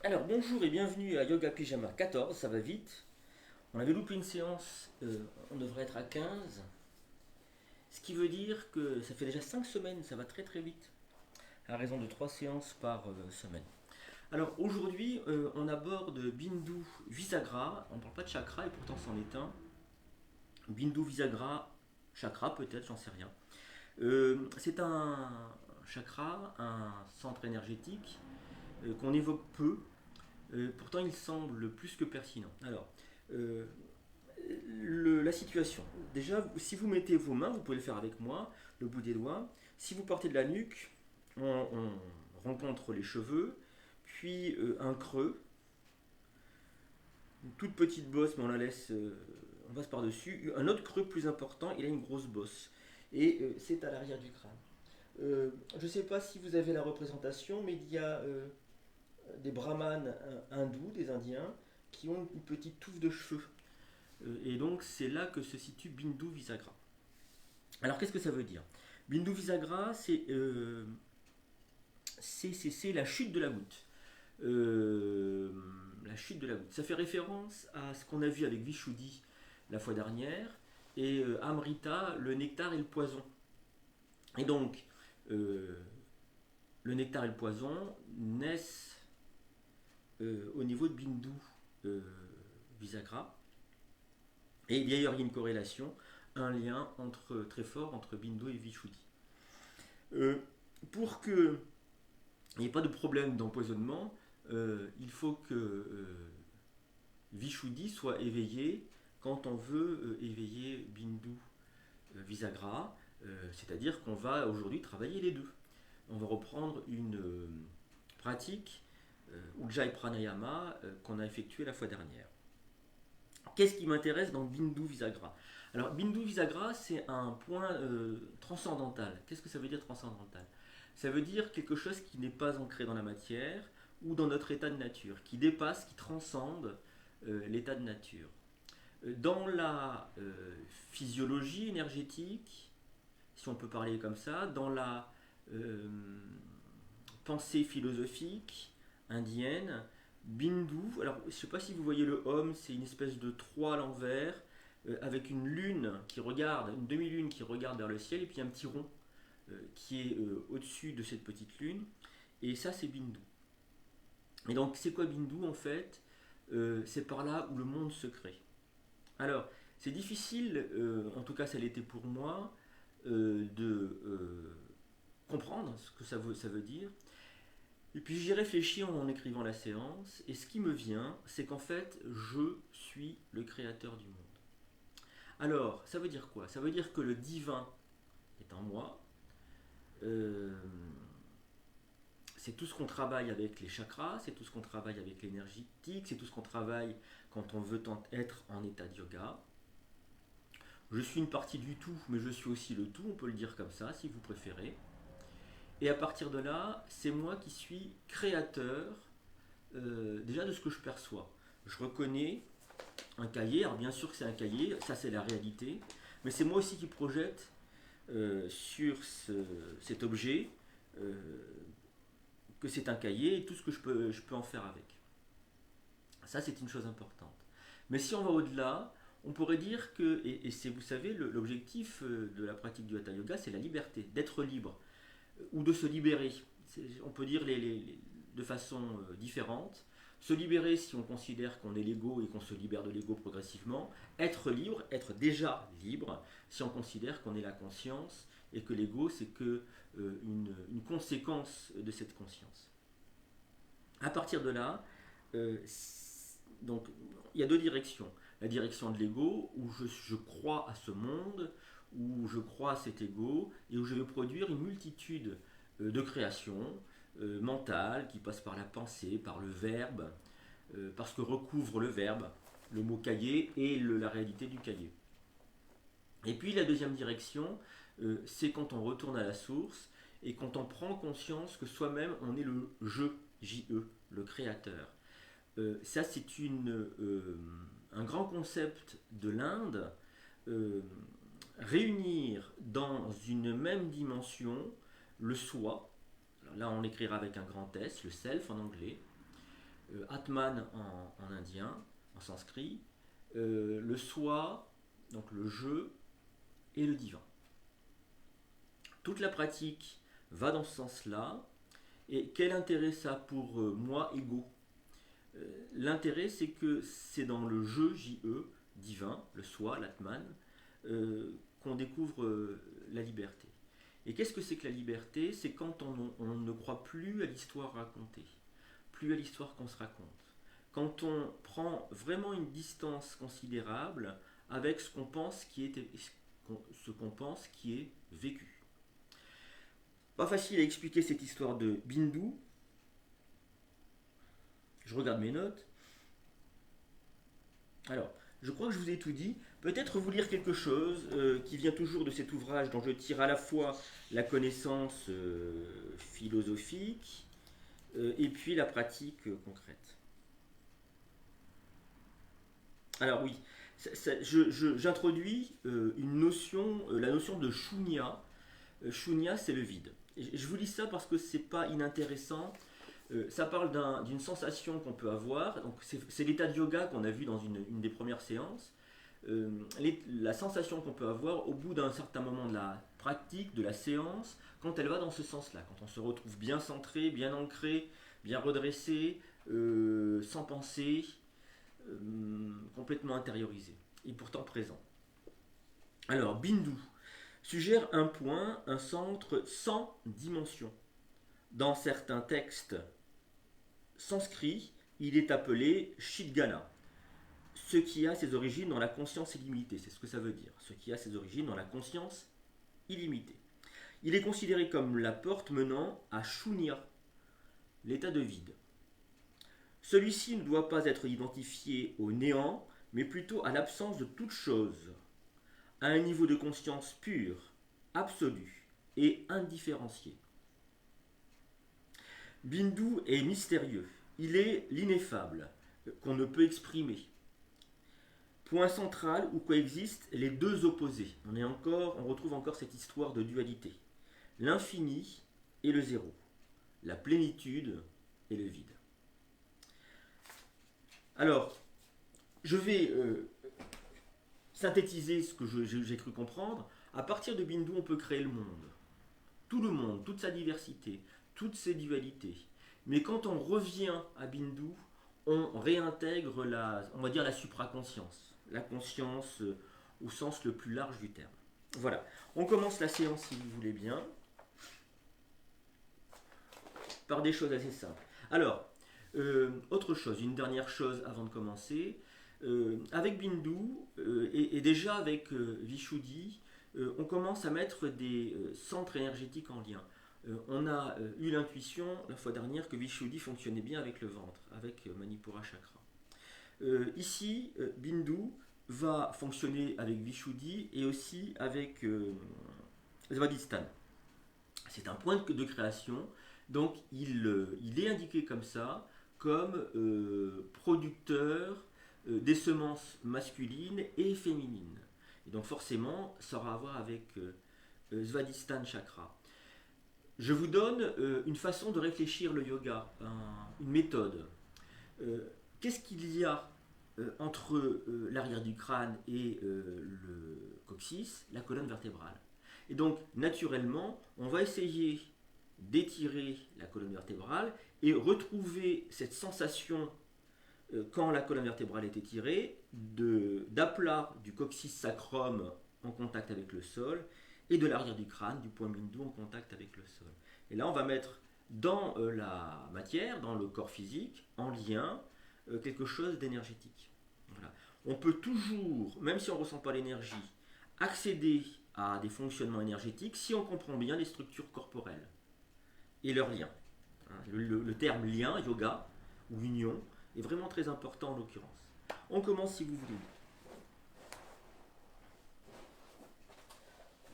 Alors bonjour et bienvenue à Yoga Pyjama 14, ça va vite. On avait loupé une séance, on devrait être à 15. Ce qui veut dire que ça fait déjà 5 semaines, ça va très très vite, à raison de 3 séances par semaine. Alors aujourd'hui, on aborde Bindu Visagra, on ne parle pas de chakra et pourtant c'en est un. Bindu Visagra, chakra peut-être, j'en sais rien. C'est un chakra, un centre énergétique qu'on évoque peu. Pourtant, il semble plus que pertinent. Alors, euh, la situation. Déjà, si vous mettez vos mains, vous pouvez le faire avec moi, le bout des doigts. Si vous partez de la nuque, on rencontre les cheveux, puis un creux, une toute petite bosse, mais on la laisse, on passe par-dessus. Un autre creux plus important, il a une grosse bosse. Et c'est à l'arrière du crâne. Je ne sais pas si vous avez la représentation, mais il y a des brahmanes hindous, des indiens, qui ont une petite touffe de cheveux. Et donc c'est là que se situe Bindu Visagra. Alors qu'est-ce que ça veut dire? Bindu Visagra, c'est la chute de la goutte. La chute de la goutte. Ça fait référence à ce qu'on a vu avec Vishuddhi la fois dernière et Amrita, le nectar et le poison. Et donc, le nectar et le poison naissent au niveau de Bindu Visagra. Et d'ailleurs, il y a une corrélation, un lien très fort entre Bindu et Vishuddhi. Euh, pour qu'il n'y ait pas de problème d'empoisonnement, il faut que Vishuddhi soit éveillé quand on veut éveiller Bindu Visagra, c'est-à-dire qu'on va aujourd'hui travailler les deux. On va reprendre une pratique Ujjayi Pranayama qu'on a effectuée la fois dernière. Qu'est-ce qui m'intéresse dans Bindu Visagra? Alors, Bindu Visagra, c'est un point transcendantal. Qu'est-ce que ça veut dire transcendantal? Ça veut dire quelque chose qui n'est pas ancré dans la matière ou dans notre état de nature, qui dépasse, qui transcende l'état de nature. Dans la physiologie énergétique, si on peut parler comme ça, dans la euh, pensée philosophique indienne, Bindu, alors je ne sais pas si vous voyez le Om, c'est une espèce de 3 à l'envers, avec une lune qui regarde, une demi-lune qui regarde vers le ciel, et puis un petit rond qui est au-dessus de cette petite lune, et ça c'est Bindu. Et donc c'est quoi Bindu en fait? C'est par là où le monde se crée. Alors, c'est difficile, en tout cas ça l'était pour moi, de comprendre ce que ça veut dire. Et puis j'y réfléchis en écrivant la séance, et ce qui me vient, c'est qu'en fait, je suis le créateur du monde. Alors, ça veut dire quoi? Ça veut dire que le divin est en moi. Euh, c'est tout ce qu'on travaille avec les chakras, c'est tout ce qu'on travaille avec l'énergétique, c'est tout ce qu'on travaille quand on veut être en état de yoga. Je suis une partie du tout, mais je suis aussi le tout, on peut le dire comme ça, si vous préférez. Et à partir de là, c'est moi qui suis créateur déjà de ce que je perçois. Je reconnais un cahier, alors bien sûr que c'est un cahier, ça c'est la réalité, mais c'est moi aussi qui projette sur cet objet euh, que c'est un cahier et tout ce que je peux en faire avec. Ça c'est une chose importante. Mais si on va au-delà, on pourrait dire que, et c'est, vous savez, l'objectif de la pratique du Hatha Yoga, c'est la liberté, d'être libre, ou de se libérer. On peut dire de façon différente. Se libérer si on considère qu'on est l'ego et qu'on se libère de l'ego progressivement. Être libre, être déjà libre si on considère qu'on est la conscience et que l'ego c'est que une conséquence de cette conscience. À partir de là, euh, donc il y a deux directions. La direction de l'ego où je crois à ce monde, où je crois à cet ego et où je vais produire une multitude de créations mentales qui passent par la pensée, par le verbe, parce que recouvre le verbe, le mot cahier et la réalité du cahier. Et puis la deuxième direction, c'est quand on retourne à la source et quand on prend conscience que soi-même on est le je, J-E, le créateur. Ça c'est un grand concept de l'Inde. Euh, Réunir dans une même dimension le soi, là on l'écrira avec un grand S, le self en anglais, Atman en indien, en sanskrit, le soi, donc le je, et le divin. Toute la pratique va dans ce sens-là. Et quel intérêt ça a pour moi, ego? L'intérêt, c'est que c'est dans le je, J-E, divin, le soi, l'Atman, qu'on découvre la liberté. Et qu'est-ce que c'est que la liberté? C'est quand on ne croit plus à l'histoire racontée, plus à l'histoire qu'on se raconte. Quand on prend vraiment une distance considérable avec ce qu'on pense qui est vécu. Pas facile à expliquer cette histoire de Bindu. Je regarde mes notes. Alors, je crois que je vous ai tout dit. Peut-être vous lire quelque chose qui vient toujours de cet ouvrage dont je tire à la fois la connaissance philosophique et puis la pratique concrète. Alors oui, j'introduis une notion, la notion de shunya. Shunya, c'est le vide. Et je vous lis ça parce que c'est pas inintéressant. Ça parle d'une sensation qu'on peut avoir. Donc c'est l'état de yoga qu'on a vu dans une des premières séances. La sensation qu'on peut avoir au bout d'un certain moment de la pratique, de la séance, quand elle va dans ce sens-là, quand on se retrouve bien centré, bien ancré, bien redressé, sans penser, complètement intériorisé, et pourtant présent. Alors, Bindu suggère un point, un centre sans dimension. Dans certains textes sanskrit, il est appelé Shidgana, ce qui a ses origines dans la conscience illimitée. C'est ce que ça veut dire, ce qui a ses origines dans la conscience illimitée. Il est considéré comme la porte menant à Shunya, l'état de vide. Celui-ci ne doit pas être identifié au néant, mais plutôt à l'absence de toute chose, à un niveau de conscience pure, absolu et indifférencié. Bindu est mystérieux, il est l'ineffable, qu'on ne peut exprimer. Point central où coexistent les deux opposés. On retrouve encore cette histoire de dualité. L'infini et le zéro. La plénitude et le vide. Alors, je vais synthétiser ce que j'ai cru comprendre. À partir de Bindu, on peut créer le monde. Tout le monde, toute sa diversité, toutes ses dualités. Mais quand on revient à Bindu, on réintègre on va dire la supraconscience, la conscience au sens le plus large du terme. Voilà, on commence la séance si vous voulez bien, par des choses assez simples. Alors, autre chose, une dernière chose avant de commencer. Avec Bindu et déjà avec Vishuddhi, on commence à mettre des centres énergétiques en lien. On a eu l'intuition la fois dernière que Vishuddhi fonctionnait bien avec le ventre, avec Manipura Chakra. Ici, Bindu va fonctionner avec Vishuddhi et aussi avec Svadhisthana. C'est un point de création, donc il est indiqué comme ça, comme producteur des semences masculines et féminines. Et donc forcément, ça aura à voir avec Svadhisthana Chakra. Je vous donne une façon de réfléchir le yoga, une méthode. Qu'est-ce qu'il y a entre l'arrière du crâne et le coccyx? La colonne vertébrale. Et donc, naturellement, on va essayer d'étirer la colonne vertébrale et retrouver cette sensation quand la colonne vertébrale est étirée d'aplat du coccyx sacrum en contact avec le sol et de l'arrière du crâne, du point Bindu en contact avec le sol. Et là, on va mettre dans la matière, dans le corps physique, en lien, quelque chose d'énergétique. Voilà. On peut toujours, même si on ne ressent pas l'énergie, accéder à des fonctionnements énergétiques si on comprend bien les structures corporelles et leurs liens. Le terme lien, yoga ou union, est vraiment très important en l'occurrence. On commence si vous voulez.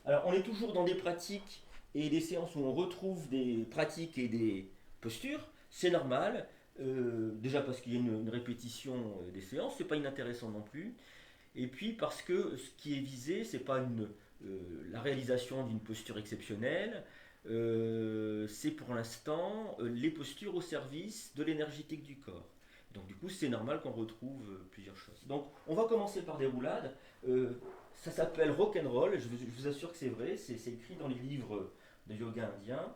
Alors, on est toujours dans des pratiques et des séances où on retrouve des pratiques et des postures. C'est normal, déjà parce qu'il y a une répétition des séances, c'est pas inintéressant non plus. Et puis parce que ce qui est visé, c'est pas la réalisation d'une posture exceptionnelle, c'est pour l'instant les postures au service de l'énergétique du corps. Donc du coup, c'est normal qu'on retrouve plusieurs choses. Donc on va commencer par des roulades. Ça s'appelle rock'n'roll, je vous assure que c'est vrai, c'est écrit dans les livres de yoga indien,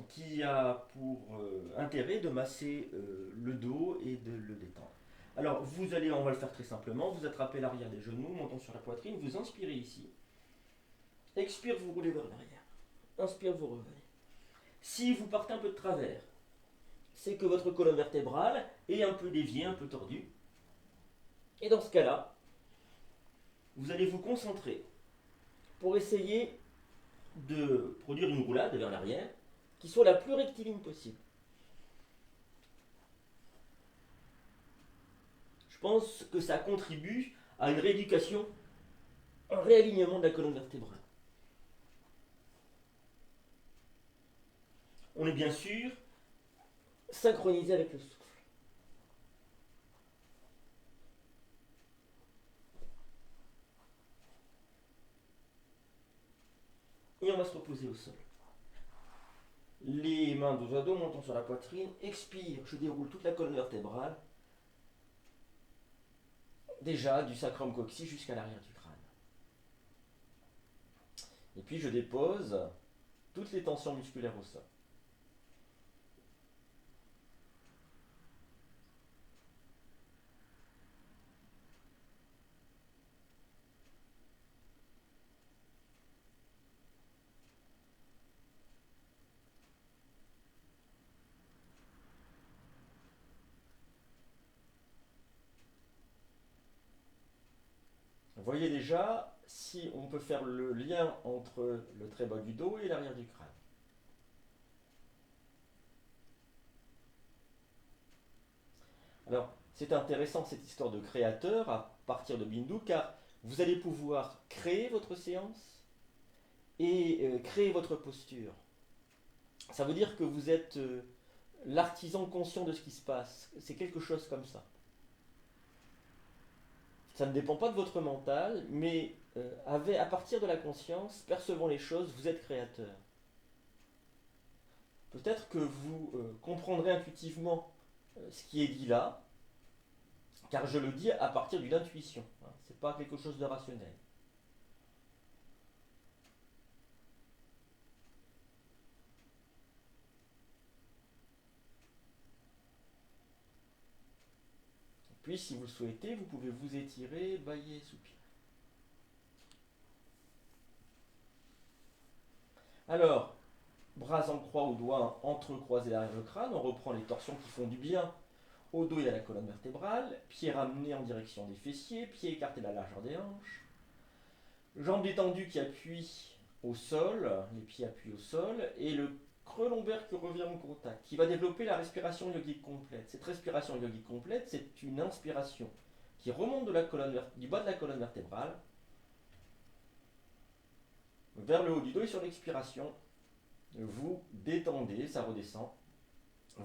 qui a pour intérêt de masser le dos et de le détendre. Alors vous allez, on va le faire très simplement, vous attrapez l'arrière des genoux, montons sur la poitrine, vous inspirez ici, expire, vous roulez vers l'arrière, inspire, vous revenez. Si vous partez un peu de travers, c'est que votre colonne vertébrale est un peu déviée, un peu tordue. Et dans ce cas-là, vous allez vous concentrer pour essayer de produire une roulade vers l'arrière qui soit la plus rectiligne possible. Je pense que ça contribue à une rééducation, un réalignement de la colonne vertébrale. On est bien sûr synchronisé avec le souffle. Et on va se reposer au sol. Les mains dos à dos, montons sur la poitrine. Expire, je déroule toute la colonne vertébrale. Déjà du sacrum coccyx jusqu'à l'arrière du crâne. Et puis je dépose toutes les tensions musculaires au sol. Vous voyez déjà si on peut faire le lien entre le très bas du dos et l'arrière du crâne. Alors, c'est intéressant cette histoire de créateur à partir de Bindu, car vous allez pouvoir créer votre séance et créer votre posture. Ça veut dire que vous êtes l'artisan conscient de ce qui se passe. C'est quelque chose comme ça. Ça ne dépend pas de votre mental, mais à partir de la conscience, percevant les choses, vous êtes créateur. Peut-être que vous comprendrez intuitivement ce qui est dit là, car je le dis à partir d'une intuition. Hein, ce n'est pas quelque chose de rationnel. Puis, si vous le souhaitez, vous pouvez vous étirer, bâiller, soupirer. Alors, bras en croix ou doigts entrecroisés derrière le crâne, on reprend les torsions qui font du bien au dos et à la colonne vertébrale, pieds ramenés en direction des fessiers, pieds écartés de la largeur des hanches, jambes détendues qui appuient au sol, les pieds appuient au sol, et le creux lombaire qui revient en contact, qui va développer la respiration yogique complète. Cette respiration yogique complète, c'est une inspiration qui remonte du bas de la colonne vertébrale vers le haut du dos, et sur l'expiration, vous détendez, ça redescend.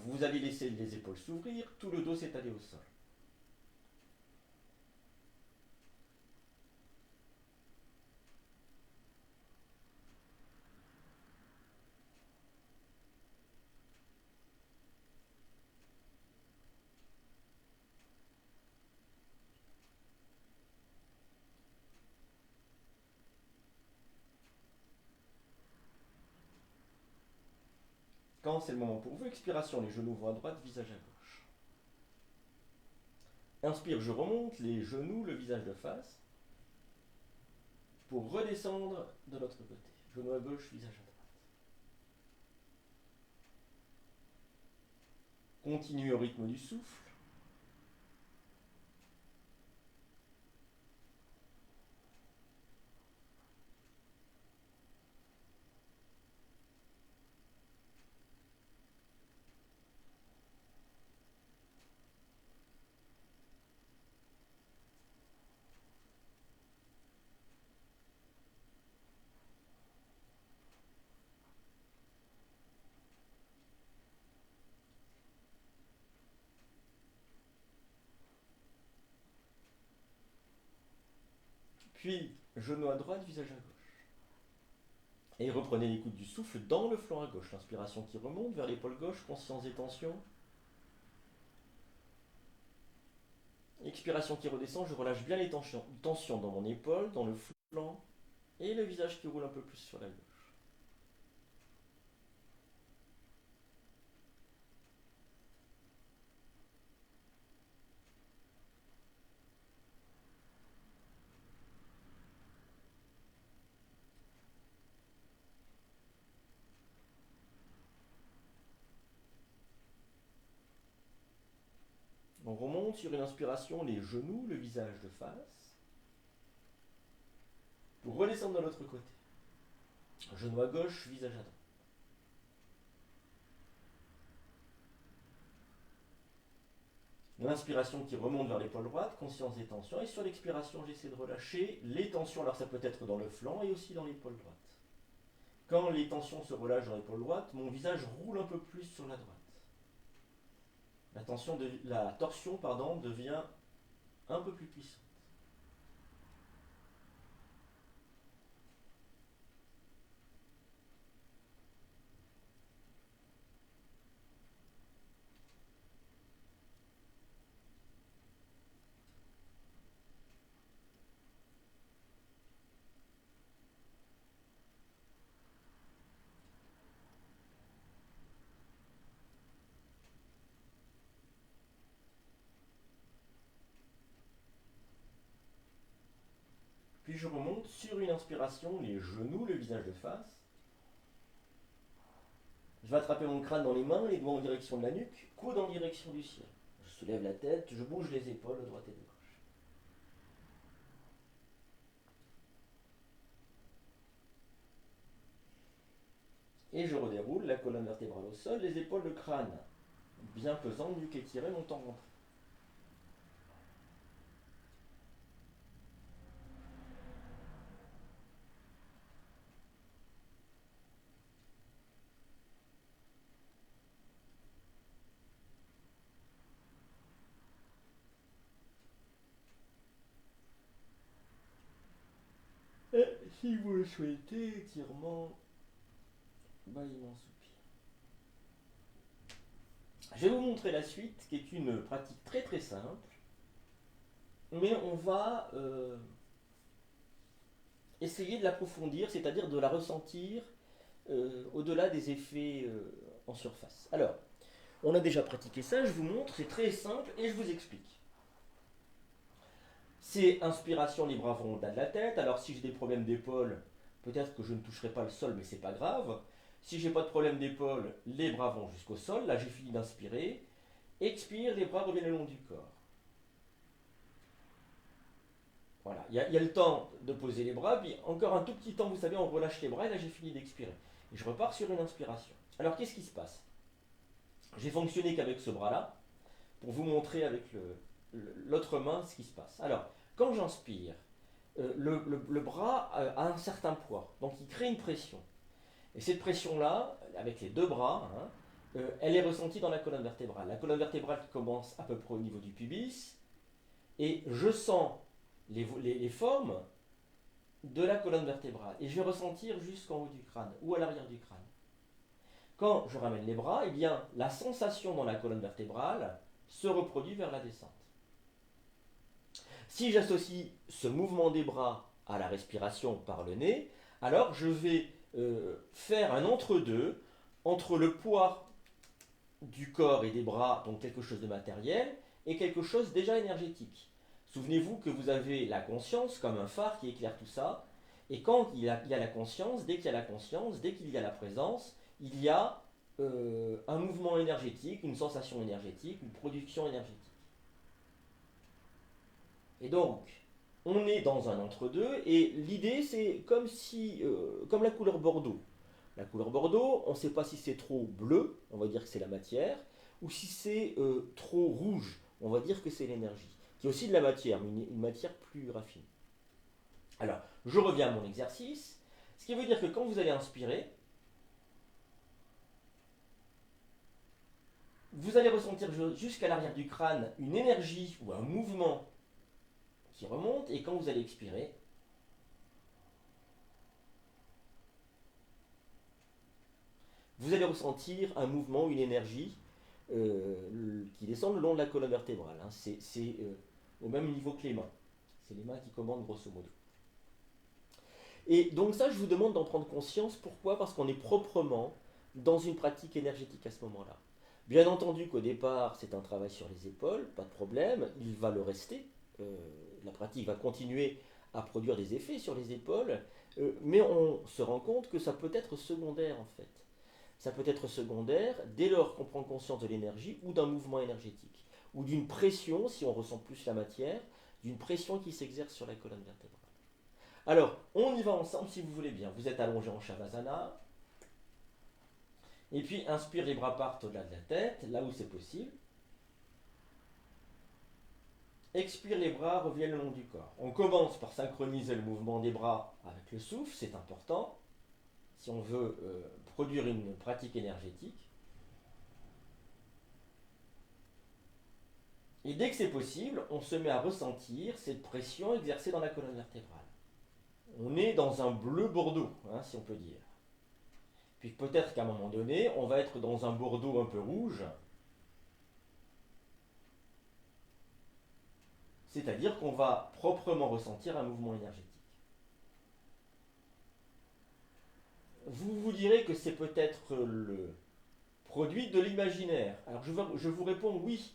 Vous allez laisser les épaules s'ouvrir, tout le dos s'étaler au sol. Quand c'est le moment pour vous, expiration, les genoux vont à droite, visage à gauche. Inspire, je remonte, les genoux, le visage de face, pour redescendre de l'autre côté. Genou à gauche, visage à droite. Continuez au rythme du souffle. Puis, genou à droite, visage à gauche. Et reprenez l'écoute du souffle dans le flanc à gauche. L'inspiration qui remonte vers l'épaule gauche, conscience des tensions. Expiration qui redescend, je relâche bien les tensions dans mon épaule, dans le flanc et le visage qui roule un peu plus sur la gauche. On remonte sur une inspiration, les genoux, le visage de face. Pour redescendre de l'autre côté. Genou à gauche, visage à droite. L'inspiration qui remonte vers l'épaule droite, conscience des tensions. Et sur l'expiration, j'essaie de relâcher les tensions. Alors ça peut être dans le flanc et aussi dans l'épaule droite. Quand les tensions se relâchent dans l'épaule droite, mon visage roule un peu plus sur la droite. La torsion devient un peu plus puissante. Puis je remonte sur une inspiration, les genoux, le visage de face. Je vais attraper mon crâne dans les mains, les doigts en direction de la nuque, coude en direction du ciel. Je soulève la tête, je bouge les épaules de droite et de gauche. Et je redéroule la colonne vertébrale au sol, les épaules, le crâne bien pesant, nuque étirée, montant rentré. Et si vous le souhaitez, étirement, bâillement soupir. Je vais vous montrer la suite, qui est une pratique très très simple, mais on va essayer de l'approfondir, c'est-à-dire de la ressentir au-delà des effets en surface. Alors, on a déjà pratiqué ça, je vous montre, c'est très simple et je vous explique. C'est inspiration, les bras vont au-delà de la tête. Alors si j'ai des problèmes d'épaule, peut-être que je ne toucherai pas le sol, mais c'est pas grave. Si j'ai pas de problème d'épaule, les bras vont jusqu'au sol. Là, j'ai fini d'inspirer. Expire, les bras reviennent le long du corps. Voilà, il y a le temps de poser les bras, puis encore un tout petit temps, vous savez, on relâche les bras, et là j'ai fini d'expirer. Et je repars sur une inspiration. Alors qu'est-ce qui se passe? J'ai fonctionné qu'avec ce bras-là, pour vous montrer avec l'autre main ce qui se passe. Alors, quand j'inspire, le bras a un certain poids, donc il crée une pression. Et cette pression-là, avec les deux bras, elle est ressentie dans la colonne vertébrale. La colonne vertébrale qui commence à peu près au niveau du pubis, et je sens les formes de la colonne vertébrale. Et je vais ressentir jusqu'en haut du crâne, ou à l'arrière du crâne. Quand je ramène les bras, eh bien, la sensation dans la colonne vertébrale se reproduit vers la descente. Si j'associe ce mouvement des bras à la respiration par le nez, alors je vais faire un entre-deux entre le poids du corps et des bras, donc quelque chose de matériel, et quelque chose déjà énergétique. Souvenez-vous que vous avez la conscience comme un phare qui éclaire tout ça, et quand il y a la conscience, dès qu'il y a la conscience, dès qu'il y a la présence, il y a un mouvement énergétique, une sensation énergétique, une production énergétique. Et donc, on est dans un entre-deux, et l'idée c'est comme la couleur bordeaux. La couleur bordeaux, on ne sait pas si c'est trop bleu, on va dire que c'est la matière, ou si c'est trop rouge, on va dire que c'est l'énergie, qui est aussi de la matière, mais une matière plus raffinée. Alors, je reviens à mon exercice, ce qui veut dire que quand vous allez inspirer, vous allez ressentir jusqu'à l'arrière du crâne une énergie ou un mouvement qui remonte, et quand vous allez expirer, vous allez ressentir un mouvement, une énergie qui descend le long de la colonne vertébrale. C'est au même niveau que les mains. C'est les mains qui commandent grosso modo. Et donc ça, je vous demande d'en prendre conscience. Pourquoi? Parce qu'on est proprement dans une pratique énergétique à ce moment-là. Bien entendu qu'au départ, c'est un travail sur les épaules, pas de problème, il va le rester. La pratique va continuer à produire des effets sur les épaules, mais on se rend compte que ça peut être secondaire en fait. Ça peut être secondaire dès lors qu'on prend conscience de l'énergie ou d'un mouvement énergétique, ou d'une pression, si on ressent plus la matière, d'une pression qui s'exerce sur la colonne vertébrale. Alors, on y va ensemble si vous voulez bien. Vous êtes allongé en Shavasana, et puis inspire, les bras partent au-delà de la tête, là où c'est possible. Expire, les bras reviennent le long du corps. On commence par synchroniser le mouvement des bras avec le souffle, c'est important, si on veut produire une pratique énergétique. Et dès que c'est possible, on se met à ressentir cette pression exercée dans la colonne vertébrale. On est dans un bleu bordeaux, si on peut dire. Puis peut-être qu'à un moment donné, on va être dans un bordeaux un peu rouge, c'est-à-dire qu'on va proprement ressentir un mouvement énergétique. Vous direz que c'est peut-être le produit de l'imaginaire. Alors je vous réponds oui.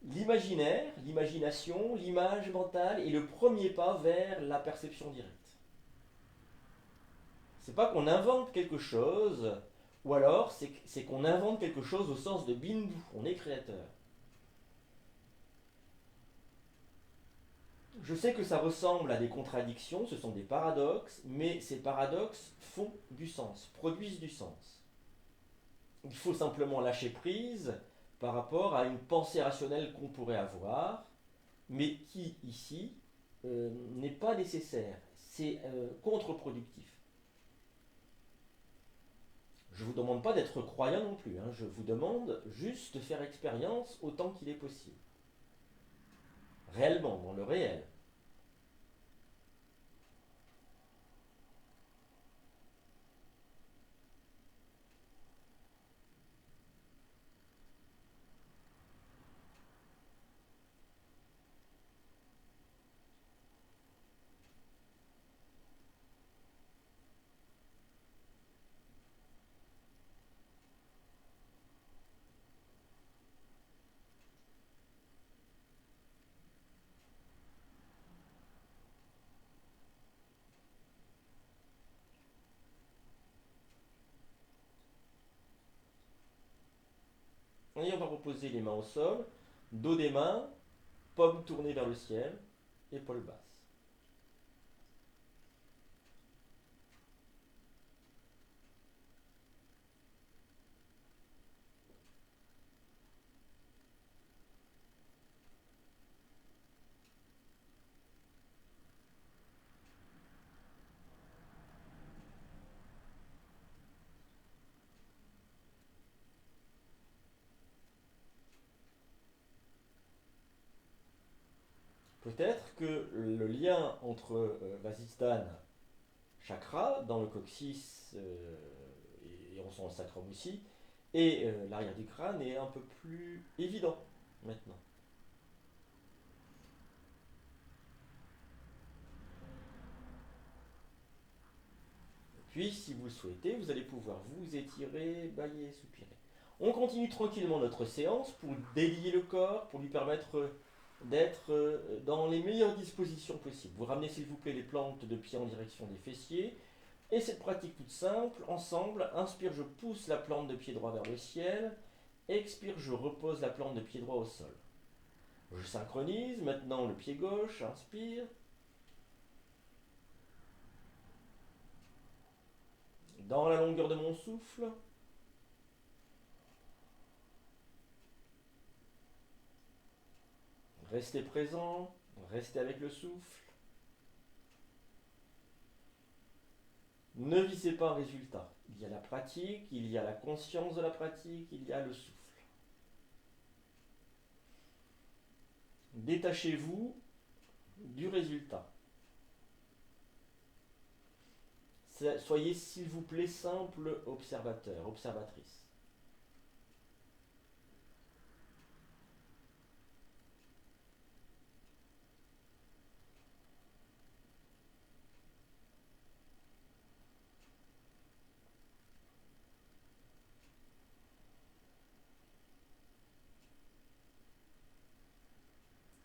L'imaginaire, l'imagination, l'image mentale est le premier pas vers la perception directe. C'est pas qu'on invente quelque chose, ou alors c'est qu'on invente quelque chose au sens de Bindu, on est créateur. Je sais que ça ressemble à des contradictions, ce sont des paradoxes, mais ces paradoxes font du sens, produisent du sens. Il faut simplement lâcher prise par rapport à une pensée rationnelle qu'on pourrait avoir, mais qui, ici, n'est pas nécessaire. C'est contre-productif. Je ne vous demande pas d'être croyant non plus, je vous demande juste de faire expérience autant qu'il est possible. Réellement, dans le réel. Et on va reposer les mains au sol, dos des mains, paume tournée vers le ciel, épaules basses. Peut-être que le lien entre Vasisthana chakra dans le coccyx, et on sent le sacrum aussi, et l'arrière du crâne est un peu plus évident maintenant. Puis, si vous le souhaitez, vous allez pouvoir vous étirer, bâiller, soupirer. On continue tranquillement notre séance pour délier le corps, pour lui permettre d'être dans les meilleures dispositions possibles. Vous ramenez s'il vous plaît les plantes de pied en direction des fessiers. Et cette pratique toute simple, ensemble, inspire, je pousse la plante de pied droit vers le ciel. Expire, je repose la plante de pied droit au sol. Je synchronise, maintenant le pied gauche, inspire. Dans la longueur de mon souffle. Restez présent, restez avec le souffle. Ne visez pas un résultat. Il y a la pratique, il y a la conscience de la pratique, il y a le souffle. Détachez-vous du résultat. Soyez s'il vous plaît simple observateur, observatrice.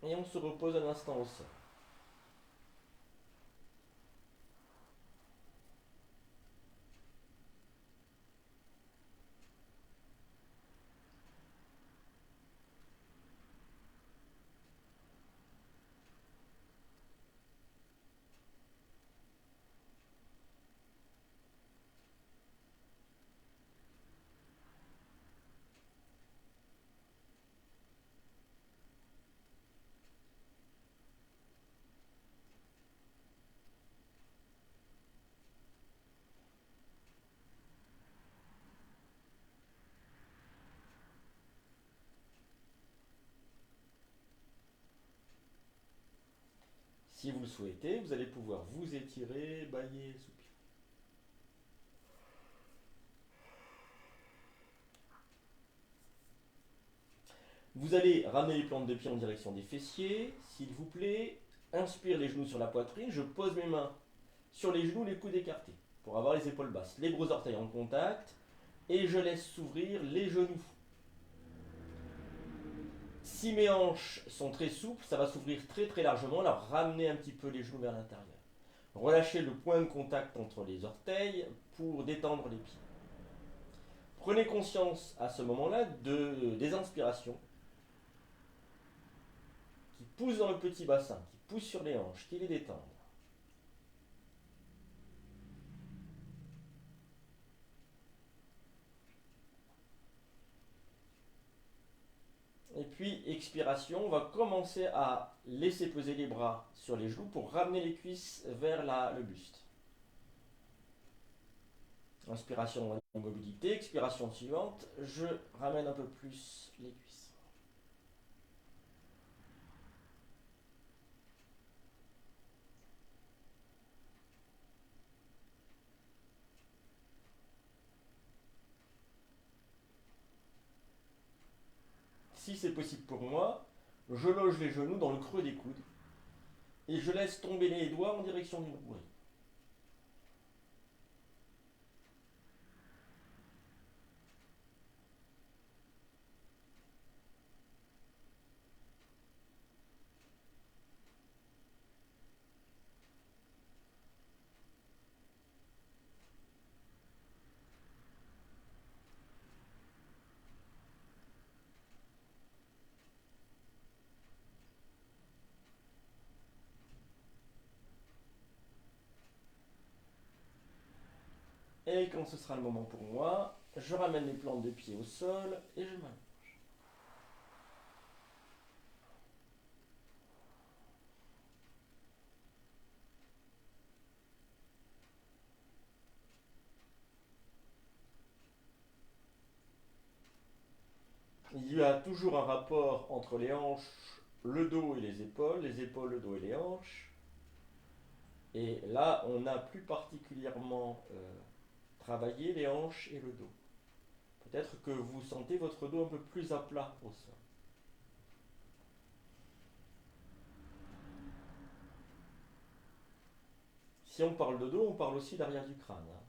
Et on se repose un instant au sol. Si vous le souhaitez, vous allez pouvoir vous étirer, bâiller, soupirer. Vous allez ramener les plantes de pied en direction des fessiers, s'il vous plaît. Inspire les genoux sur la poitrine, je pose mes mains sur les genoux, les coudes écartés, pour avoir les épaules basses, les gros orteils en contact, et je laisse s'ouvrir les genoux. Si mes hanches sont très souples, ça va s'ouvrir très très largement, alors ramenez un petit peu les genoux vers l'intérieur. Relâchez le point de contact entre les orteils pour détendre les pieds. Prenez conscience à ce moment-là des inspirations qui poussent dans le petit bassin, qui poussent sur les hanches, qui les détendent. Et puis, expiration, on va commencer à laisser peser les bras sur les genoux pour ramener les cuisses vers le buste. Inspiration, on a une mobilité. Expiration suivante, je ramène un peu plus les cuisses. Si c'est possible pour moi, je loge les genoux dans le creux des coudes et je laisse tomber les doigts en direction du nombril. Et quand ce sera le moment pour moi, je ramène les plantes de pied au sol et je m'allonge. Il y a toujours un rapport entre les hanches, le dos et les épaules, le dos et les hanches. Et là, on a plus particulièrement travaillé les hanches et le dos. Peut-être que vous sentez votre dos un peu plus à plat au sol. Si on parle de dos, on parle aussi d'arrière du crâne, hein.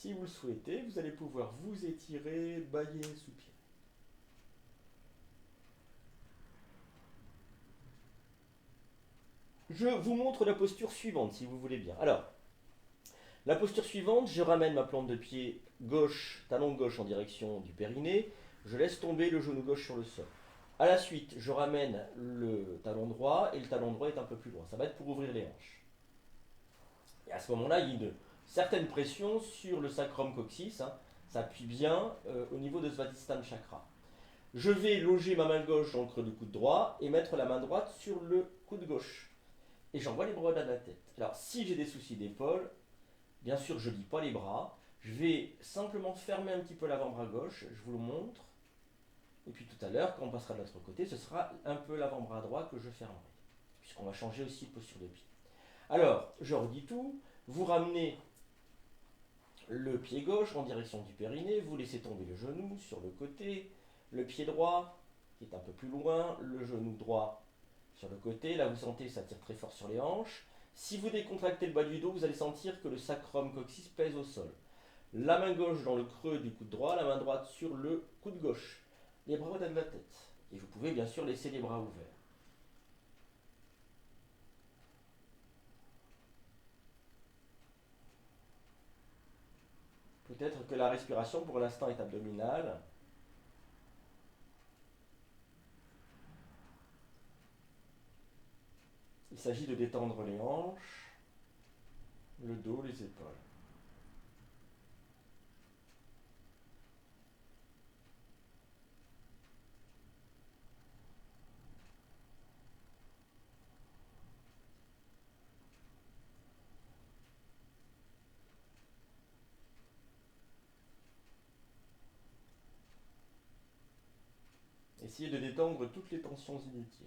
Si vous le souhaitez, vous allez pouvoir vous étirer, bâiller, soupirer. Je vous montre la posture suivante, si vous voulez bien. Alors, la posture suivante, je ramène ma plante de pied gauche, talon gauche en direction du périnée. Je laisse tomber le genou gauche sur le sol. À la suite, je ramène le talon droit et le talon droit est un peu plus loin. Ça va être pour ouvrir les hanches. Et à ce moment-là, il y a une certaine pression sur le sacrum coccyx, hein. Ça appuie bien au niveau de Svadhisthana chakra. Je vais loger ma main gauche dans le creux du coude droit et mettre la main droite sur le coude gauche. Et j'envoie les bras au-delà de la tête. Alors, si j'ai des soucis d'épaule, bien sûr, je ne lis pas les bras. Je vais simplement fermer un petit peu l'avant-bras gauche. Je vous le montre. Et puis tout à l'heure, quand on passera de l'autre côté, ce sera un peu l'avant-bras droit que je fermerai, puisqu'on va changer aussi de posture de pied. Alors, je redis tout, vous ramenez le pied gauche en direction du périnée, vous laissez tomber le genou sur le côté, le pied droit qui est un peu plus loin, le genou droit sur le côté, là vous sentez ça tire très fort sur les hanches. Si vous décontractez le bas du dos, vous allez sentir que le sacrum coccyx pèse au sol. La main gauche dans le creux du coude droit, la main droite sur le coude gauche. Les bras au-delà de la tête. Et vous pouvez bien sûr laisser les bras ouverts. Peut-être que la respiration pour l'instant est abdominale. Il s'agit de détendre les hanches, le dos, les épaules. Essayez de détendre toutes les tensions inutiles.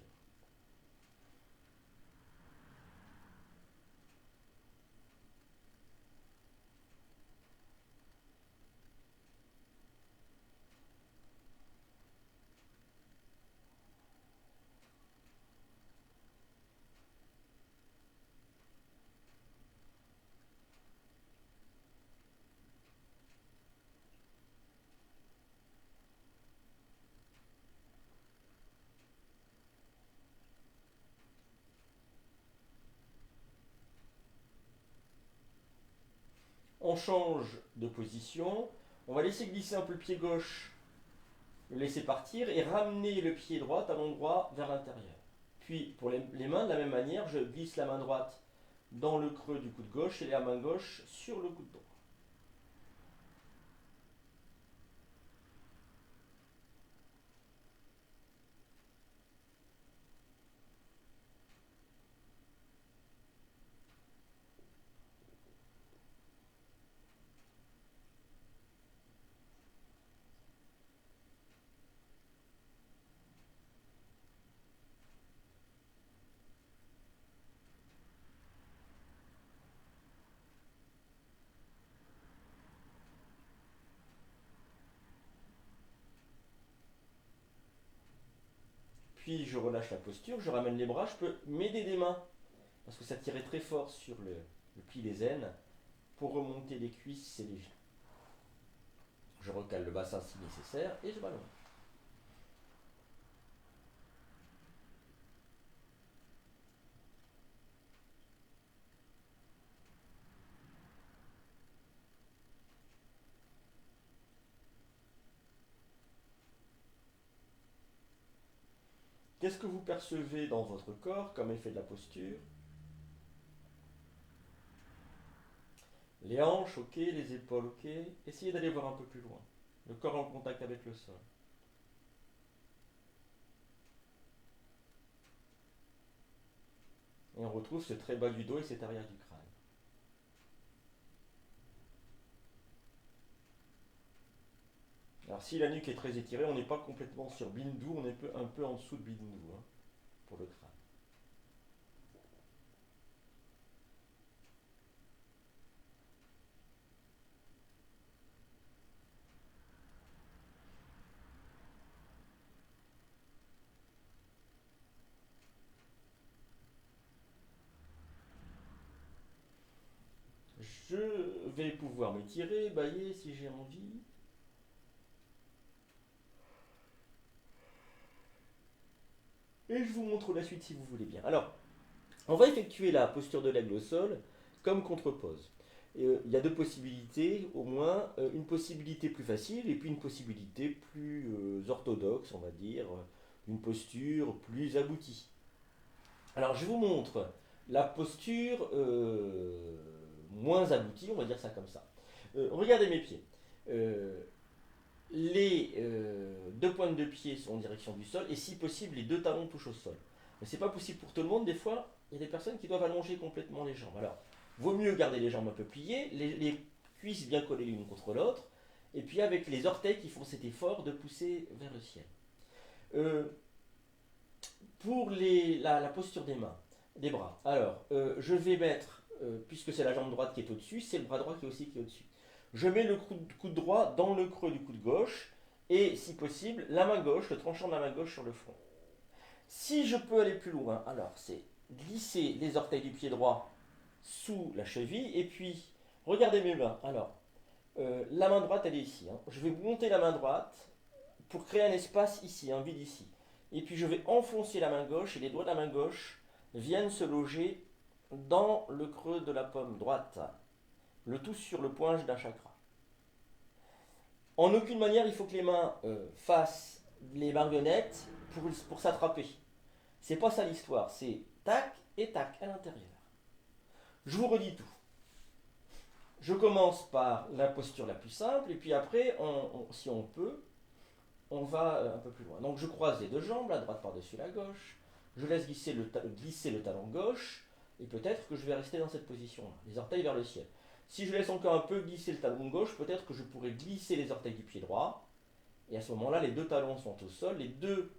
On change de position. On va laisser glisser un peu le pied gauche, le laisser partir et ramener le pied droit, talon droit, vers l'intérieur. Puis pour les mains, de la même manière, je glisse la main droite dans le creux du coude gauche et la main gauche sur le coude droit. Puis je relâche la posture, je ramène les bras, je peux m'aider des mains, parce que ça tirait très fort sur le pli des aines. Pour remonter les cuisses, c'est léger. Je recale le bassin si nécessaire et je m'allonge. Qu'est-ce que vous percevez dans votre corps comme effet de la posture? Les hanches, ok, les épaules, ok. Essayez d'aller voir un peu plus loin. Le corps en contact avec le sol. Et on retrouve ce très bas du dos et cet arrière du crâne. Alors si la nuque est très étirée, on n'est pas complètement sur Bindu, on est un peu en dessous de Bindu hein, pour le crâne. Je vais pouvoir m'étirer, bailler si j'ai envie. Et je vous montre la suite si vous voulez bien. Alors, on va effectuer la posture de l'aigle au sol comme contre-pose. Il y a deux possibilités, au moins, une possibilité plus facile et puis une possibilité plus orthodoxe, on va dire, une posture plus aboutie. Alors je vous montre la posture moins aboutie, on va dire ça comme ça. Regardez mes pieds. Euh, les deux pointes de pied sont en direction du sol et si possible les deux talons touchent au sol. Mais c'est pas possible pour tout le monde, des fois il y a des personnes qui doivent allonger complètement les jambes. Alors, vaut mieux garder les jambes un peu pliées, les cuisses bien collées l'une contre l'autre, et puis avec les orteils qui font cet effort de pousser vers le ciel. Euh, pour la posture des mains, des bras, alors je vais mettre, puisque c'est la jambe droite qui est au-dessus, c'est le bras droit qui est au-dessus. Je mets le coude droit dans le creux du coude gauche et, si possible, la main gauche, le tranchant de la main gauche sur le front. Si je peux aller plus loin, alors c'est glisser les orteils du pied droit sous la cheville et puis regardez mes mains. Alors, la main droite elle est ici, hein. Je vais monter la main droite pour créer un espace ici, un vide ici. Et puis je vais enfoncer la main gauche et les doigts de la main gauche viennent se loger dans le creux de la paume droite. Le tout sur le point d'un chakra. En aucune manière il faut que les mains fassent les marionnettes pour s'attraper. C'est pas ça l'histoire, c'est tac et tac à l'intérieur. Je vous redis tout. Je commence par la posture la plus simple et puis après, si on peut, on va un peu plus loin. Donc je croise les deux jambes, la droite par-dessus la gauche, je laisse glisser le talon gauche et peut-être que je vais rester dans cette position-là, les orteils vers le ciel. Si je laisse encore un peu glisser le talon gauche, peut-être que je pourrais glisser les orteils du pied droit et à ce moment-là, les deux talons sont au sol, les deux,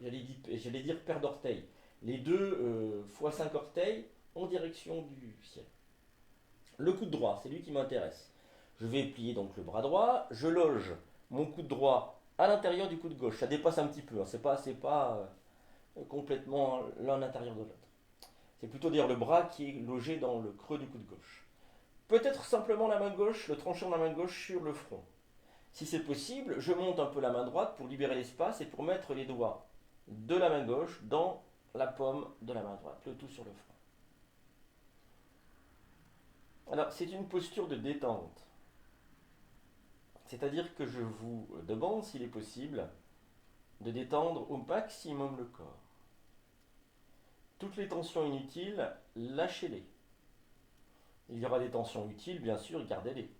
j'allais dire paires d'orteils, les deux fois 5 orteils en direction du ciel. Le coude droit, c'est lui qui m'intéresse. Je vais plier donc le bras droit, je loge mon coude droit à l'intérieur du coude gauche. Ça dépasse un petit peu, hein. C'est pas complètement l'un à l'intérieur de l'autre. C'est plutôt dire le bras qui est logé dans le creux du coude gauche. Peut-être simplement la main gauche, le tranchant de la main gauche sur le front. Si c'est possible, je monte un peu la main droite pour libérer l'espace et pour mettre les doigts de la main gauche dans la paume de la main droite, le tout sur le front. Alors, c'est une posture de détente. C'est-à-dire que je vous demande, s'il est possible, de détendre au maximum le corps. Toutes les tensions inutiles, lâchez-les. Il y aura des tensions utiles, bien sûr, gardez-les.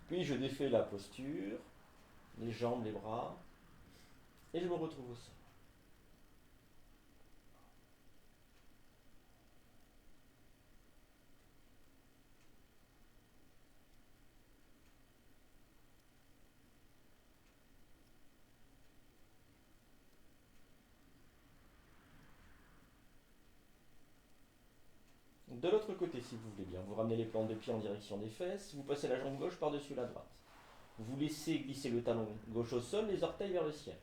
Puis je défais la posture, les jambes, les bras, et je me retrouve au sol. De l'autre côté, si vous voulez bien, vous ramenez les plantes de pied en direction des fesses, vous passez la jambe gauche par-dessus la droite. Vous laissez glisser le talon gauche au sol, les orteils vers le ciel.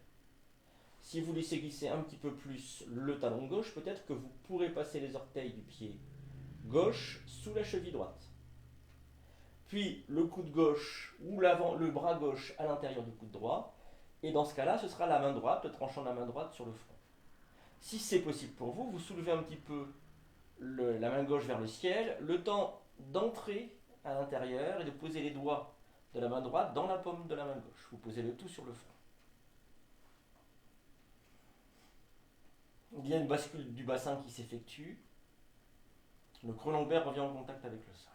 Si vous laissez glisser un petit peu plus le talon gauche, peut-être que vous pourrez passer les orteils du pied gauche sous la cheville droite. Puis le coude gauche ou le bras gauche à l'intérieur du coude droit. Et dans ce cas-là, ce sera la main droite, le tranchant de la main droite sur le front. Si c'est possible pour vous, vous soulevez un petit peu la main gauche vers le ciel, le temps d'entrer à l'intérieur et de poser les doigts de la main droite dans la paume de la main gauche. Vous posez le tout sur le front. Il y a une bascule du bassin qui s'effectue. Le creux lombaire revient en contact avec le sol.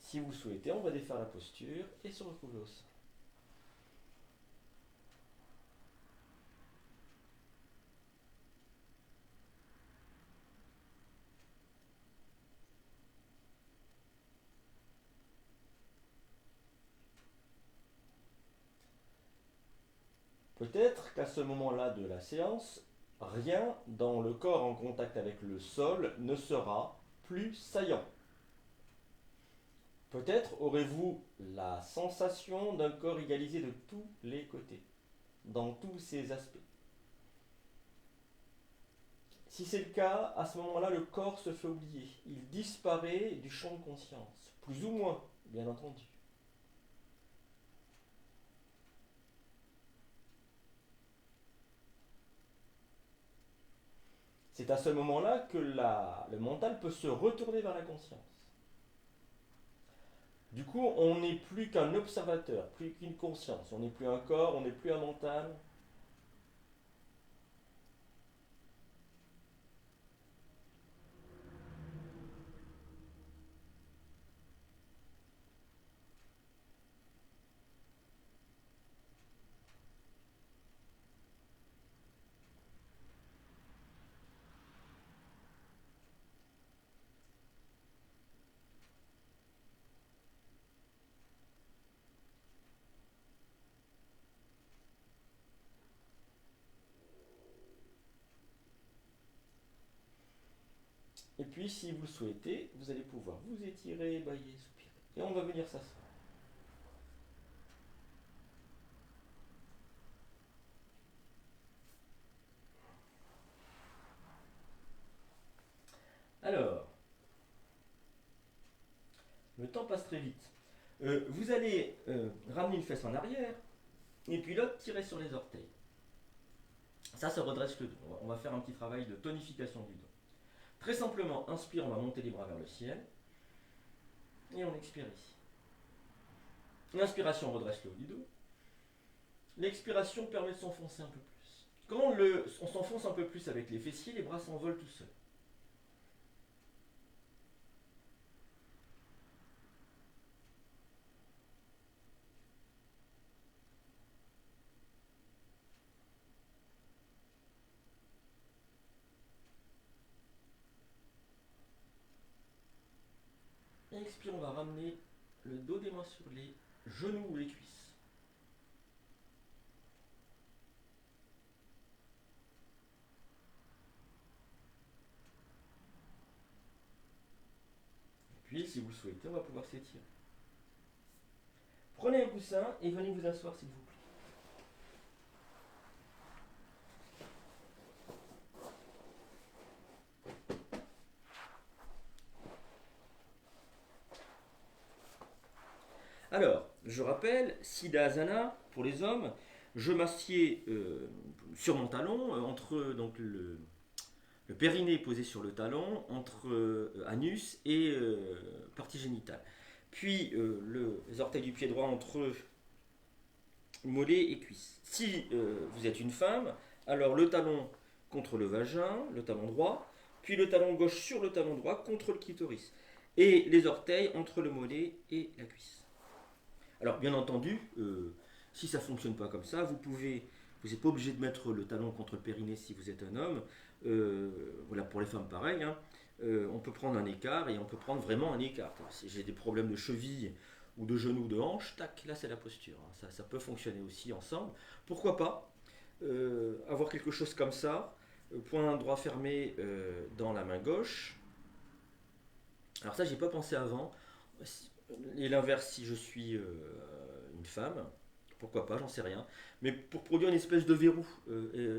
Si vous souhaitez, on va défaire la posture et se retrouver au sein. Peut-être qu'à ce moment-là de la séance, rien dans le corps en contact avec le sol ne sera plus saillant. Peut-être aurez-vous la sensation d'un corps égalisé de tous les côtés, dans tous ses aspects. Si c'est le cas, à ce moment-là, le corps se fait oublier. Il disparaît du champ de conscience, plus ou moins, bien entendu. C'est à ce moment-là que le mental peut se retourner vers la conscience. Du coup, on n'est plus qu'un observateur, plus qu'une conscience. On n'est plus un corps, on n'est plus un mental. Et puis, si vous le souhaitez, vous allez pouvoir vous étirer, bâiller, soupirer. Et on va venir s'asseoir. Alors, le temps passe très vite. Vous allez ramener une fesse en arrière, et puis l'autre, tirer sur les orteils. Ça redresse le dos. On va faire un petit travail de tonification du dos. Très simplement, inspire, on va monter les bras vers le ciel. Et on expire ici. L'inspiration redresse le haut du dos. L'expiration permet de s'enfoncer un peu plus. Quand on s'enfonce un peu plus avec les fessiers, les bras s'envolent tout seuls. Et expire, on va ramener le dos des mains sur les genoux ou les cuisses. Et puis, si vous le souhaitez, on va pouvoir s'étirer. Prenez un coussin et venez vous asseoir, s'il vous plaît. Alors, je rappelle, Siddhasana, pour les hommes, je m'assieds sur mon talon, entre donc, le périnée posé sur le talon, entre anus et partie génitale. Puis les orteils du pied droit entre mollet et cuisse. Si vous êtes une femme, alors le talon contre le vagin, le talon droit, puis le talon gauche sur le talon droit contre le clitoris. Et les orteils entre le mollet et la cuisse. Alors, bien entendu, si ça ne fonctionne pas comme ça, vous n'êtes pas obligé de mettre le talon contre le périnée si vous êtes un homme. Voilà, pour les femmes, pareil. Hein. On peut prendre un écart et on peut prendre vraiment un écart. Si j'ai des problèmes de cheville ou de genou ou de hanche, tac, là c'est la posture. Hein. Ça peut fonctionner aussi ensemble. Pourquoi pas avoir quelque chose comme ça, point droit fermé dans la main gauche. Alors ça, j'ai pas pensé avant. Et l'inverse, si je suis une femme, pourquoi pas, j'en sais rien. Mais pour produire une espèce de verrou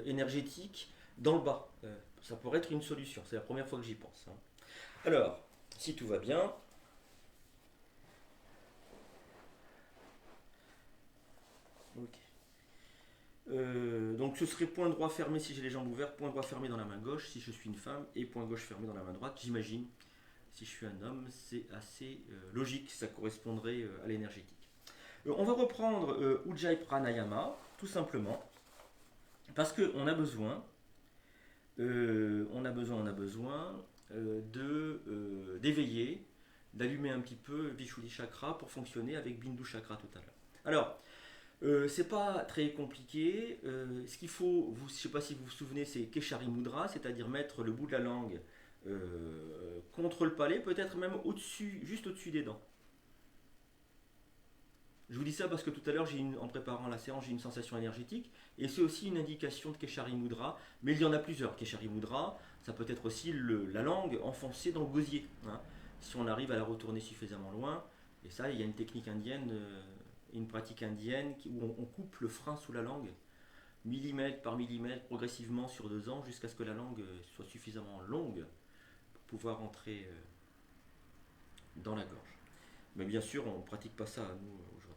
énergétique dans le bas, ça pourrait être une solution. C'est la première fois que j'y pense. Hein. Alors, si tout va bien. Ok. Donc ce serait point droit fermé si j'ai les jambes ouvertes, point droit fermé dans la main gauche si je suis une femme, et point gauche fermé dans la main droite, j'imagine. Si je suis un homme, c'est assez logique, ça correspondrait à l'énergétique. On va reprendre Ujjayi Pranayama, tout simplement, parce qu'on a besoin, d'éveiller d'allumer un petit peu Vishuddhi Chakra pour fonctionner avec Bindu Chakra tout à l'heure. Alors, c'est pas très compliqué. Ce qu'il faut, je ne sais pas si vous vous souvenez, c'est Keshari Mudra, c'est-à-dire mettre le bout de la langue contre le palais, peut-être même au-dessus, juste au-dessus des dents. Je vous dis ça parce que tout à l'heure, en préparant la séance, j'ai une sensation énergétique et c'est aussi une indication de Keshari Mudra. Mais il y en a plusieurs. Keshari Mudra, ça peut être aussi la langue enfoncée dans le gosier. Hein, si on arrive à la retourner suffisamment loin. Et ça, il y a une technique indienne, une pratique indienne où on coupe le frein sous la langue, millimètre par millimètre, progressivement sur 2 ans, jusqu'à ce que la langue soit suffisamment longue pour pouvoir entrer dans la gorge. Mais bien sûr, on ne pratique pas ça, nous, aujourd'hui.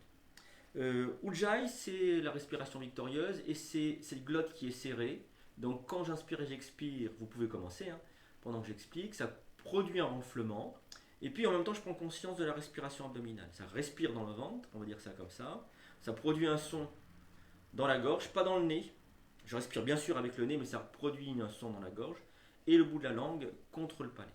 Ujjayi, c'est la respiration victorieuse et c'est le glotte qui est serré. Donc quand j'inspire et j'expire, vous pouvez commencer, hein, pendant que j'explique, ça produit un renflement. Et puis en même temps, je prends conscience de la respiration abdominale. Ça respire dans le ventre, on va dire ça comme ça. Ça produit un son dans la gorge, pas dans le nez. Je respire bien sûr avec le nez, mais ça produit un son dans la gorge. Et le bout de la langue contre le palais.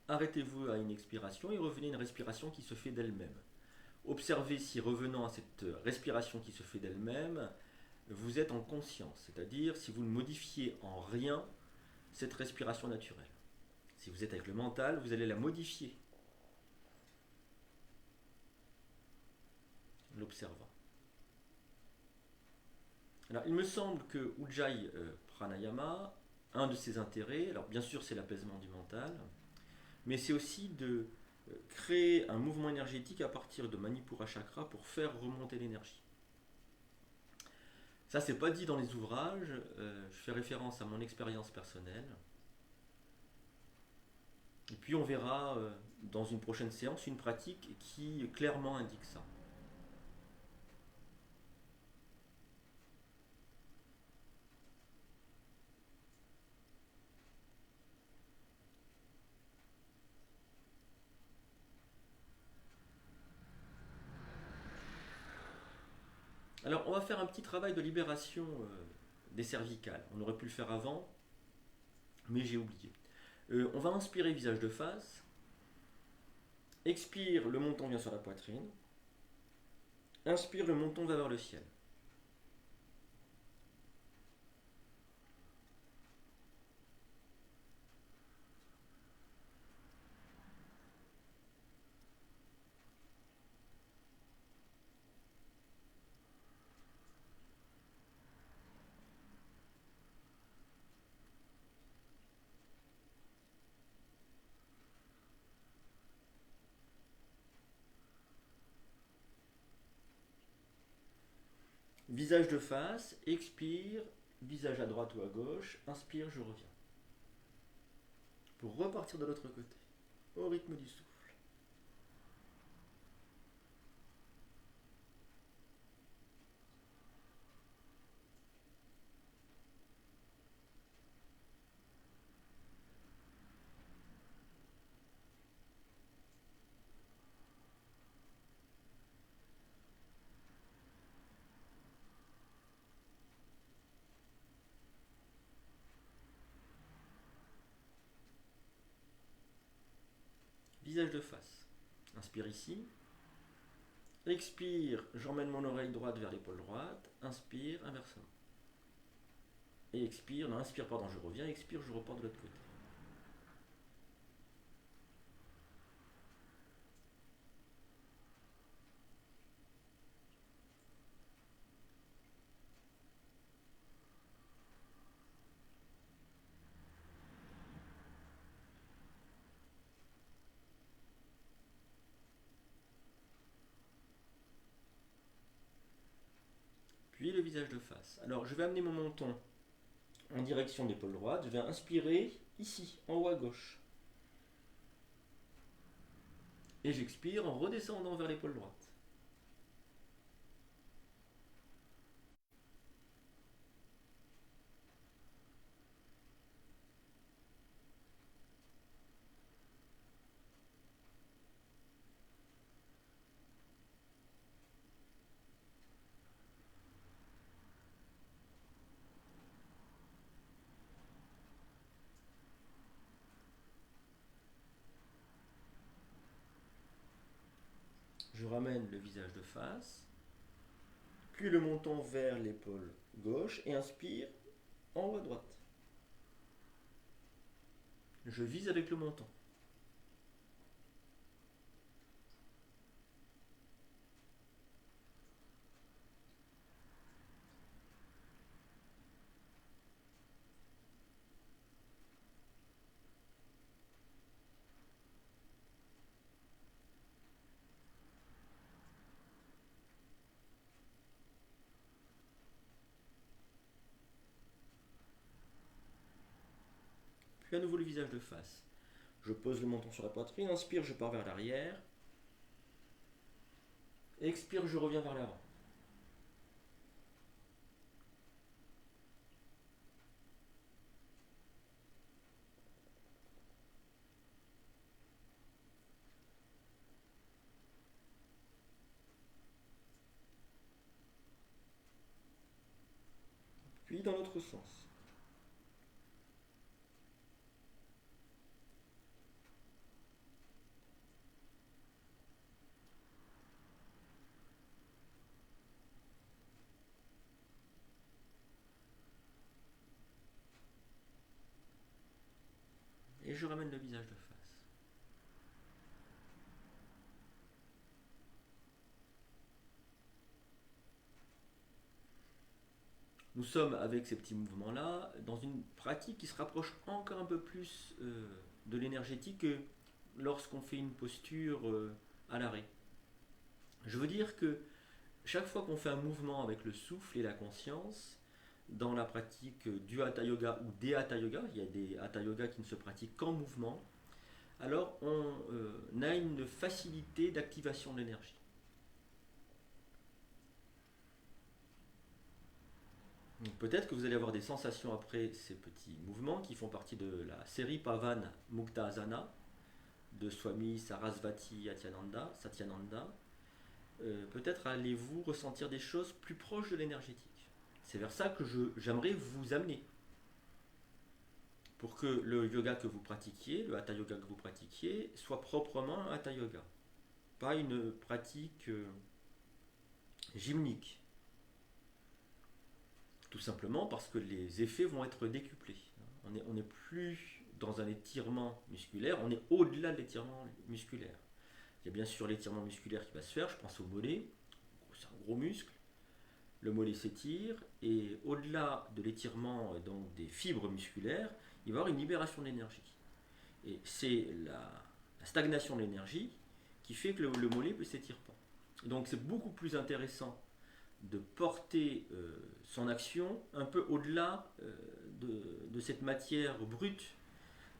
Arrêtez-vous à une expiration et revenez à une respiration qui se fait d'elle-même. Observez si revenant à cette respiration qui se fait d'elle-même, vous êtes en conscience, c'est-à-dire si vous ne modifiez en rien cette respiration naturelle. Si vous êtes avec le mental, vous allez la modifier, l'observant. Alors, il me semble que Ujjayi Pranayama, un de ses intérêts, alors bien sûr c'est l'apaisement du mental, mais c'est aussi de créer un mouvement énergétique à partir de Manipura Chakra pour faire remonter l'énergie. Ça, c'est pas dit dans les ouvrages, je fais référence à mon expérience personnelle. Et puis on verra dans une prochaine séance une pratique qui clairement indique ça. Alors on va faire un petit travail de libération des cervicales. On aurait pu le faire avant, mais j'ai oublié. On va inspirer visage de face. Expire, le menton vient sur la poitrine. Inspire, le menton va vers le ciel. Visage de face, expire, visage à droite ou à gauche, inspire, je reviens. Pour repartir de l'autre côté, au rythme du souffle. Visage de face. Inspire ici. Expire, j'emmène mon oreille droite vers l'épaule droite. Inspire, inversement. Et expire, non, inspire, pardon, je reviens. Expire, je repars de l'autre côté. Puis le visage de face. Alors, je vais amener mon menton en direction de l'épaule droite. Je vais inspirer ici, en haut à gauche. Et j'expire en redescendant vers l'épaule droite. Je ramène le visage de face. Puis le menton vers l'épaule gauche et inspire en haut à droite. Je vise avec le menton. Puis à nouveau le visage de face. Je pose le menton sur la poitrine, inspire, je pars vers l'arrière. Expire, je reviens vers l'avant. Puis dans l'autre sens. Et je ramène le visage de face. nous sommes avec ces petits mouvements-là dans une pratique qui se rapproche encore un peu plus de l'énergétique que lorsqu'on fait une posture à l'arrêt. Je veux dire que chaque fois qu'on fait un mouvement avec le souffle et la conscience, dans la pratique du hatha yoga ou des hatha yoga, il y a des hatha yoga qui ne se pratiquent qu'en mouvement, alors on a une facilité d'activation de l'énergie. Peut-être que vous allez avoir des sensations après ces petits mouvements qui font partie de la série Pavan Mukta Asana de Swami Sarasvati Satyananda. Peut-être allez-vous ressentir des choses plus proches de l'énergétique. C'est vers ça que j'aimerais vous amener. Pour que le yoga que vous pratiquiez, le hatha yoga que vous pratiquiez, soit proprement un hatha yoga. Pas une pratique gymnique. Tout simplement parce que les effets vont être décuplés. On n'est plus dans un étirement musculaire, on est au-delà de l'étirement musculaire. Il y a bien sûr l'étirement musculaire qui va se faire, je pense au mollet, c'est un gros muscle. Le mollet s'étire et au-delà de l'étirement donc des fibres musculaires, il va y avoir une libération d'énergie. Et c'est la stagnation de l'énergie qui fait que le mollet ne s'étire pas. Et donc c'est beaucoup plus intéressant de porter son action un peu au-delà de cette matière brute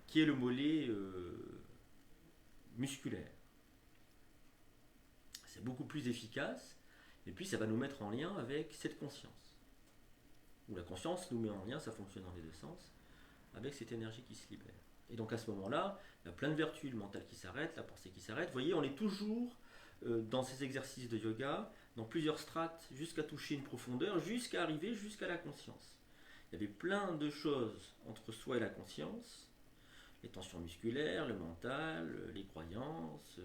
qui est le mollet musculaire. C'est beaucoup plus efficace et puis ça va nous mettre en lien avec cette conscience. Où la conscience nous met en lien, ça fonctionne dans les deux sens, avec cette énergie qui se libère. Et donc à ce moment-là, il y a plein de vertus, le mental qui s'arrête, la pensée qui s'arrête. Vous voyez, on est toujours dans ces exercices de yoga, dans plusieurs strates, jusqu'à toucher une profondeur, jusqu'à arriver jusqu'à la conscience. Il y avait plein de choses entre soi et la conscience, les tensions musculaires, le mental, les croyances,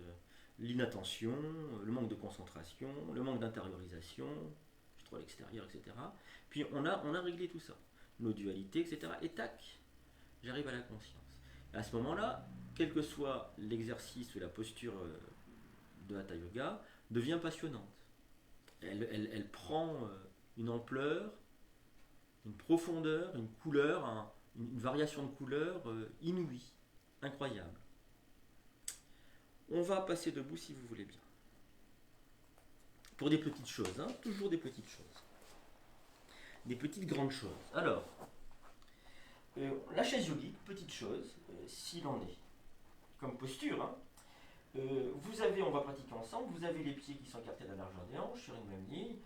l'inattention, le manque de concentration, le manque d'intériorisation, je suis trop à l'extérieur, etc. Puis on a réglé tout ça, nos dualités, etc. Et tac, j'arrive à la conscience. Et à ce moment-là, quel que soit l'exercice ou la posture de hatha yoga, devient passionnante. Elle prend une ampleur, une profondeur, une couleur, une variation de couleur inouïe, incroyable. On va passer debout si vous voulez bien. Pour des petites choses, toujours des petites choses. Des petites grandes choses. Alors, la chaise yogique, petite chose, s'il en est. Comme posture, vous avez, on va pratiquer ensemble, vous avez les pieds qui sont écartés de la largeur des hanches sur une même ligne.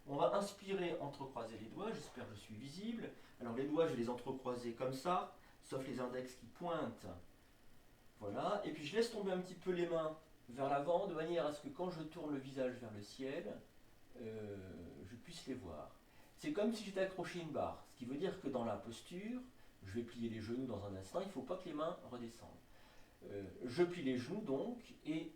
On va inspirer, entrecroiser les doigts, j'espère que je suis visible. Alors les doigts, je vais les entrecroiser comme ça, sauf les index qui pointent. Voilà, et puis je laisse tomber un petit peu les mains vers l'avant, de manière à ce que quand je tourne le visage vers le ciel, je puisse les voir. C'est comme si j'étais accroché à une barre, ce qui veut dire que dans la posture, je vais plier les genoux dans un instant, il ne faut pas que les mains redescendent. Je plie les genoux donc, et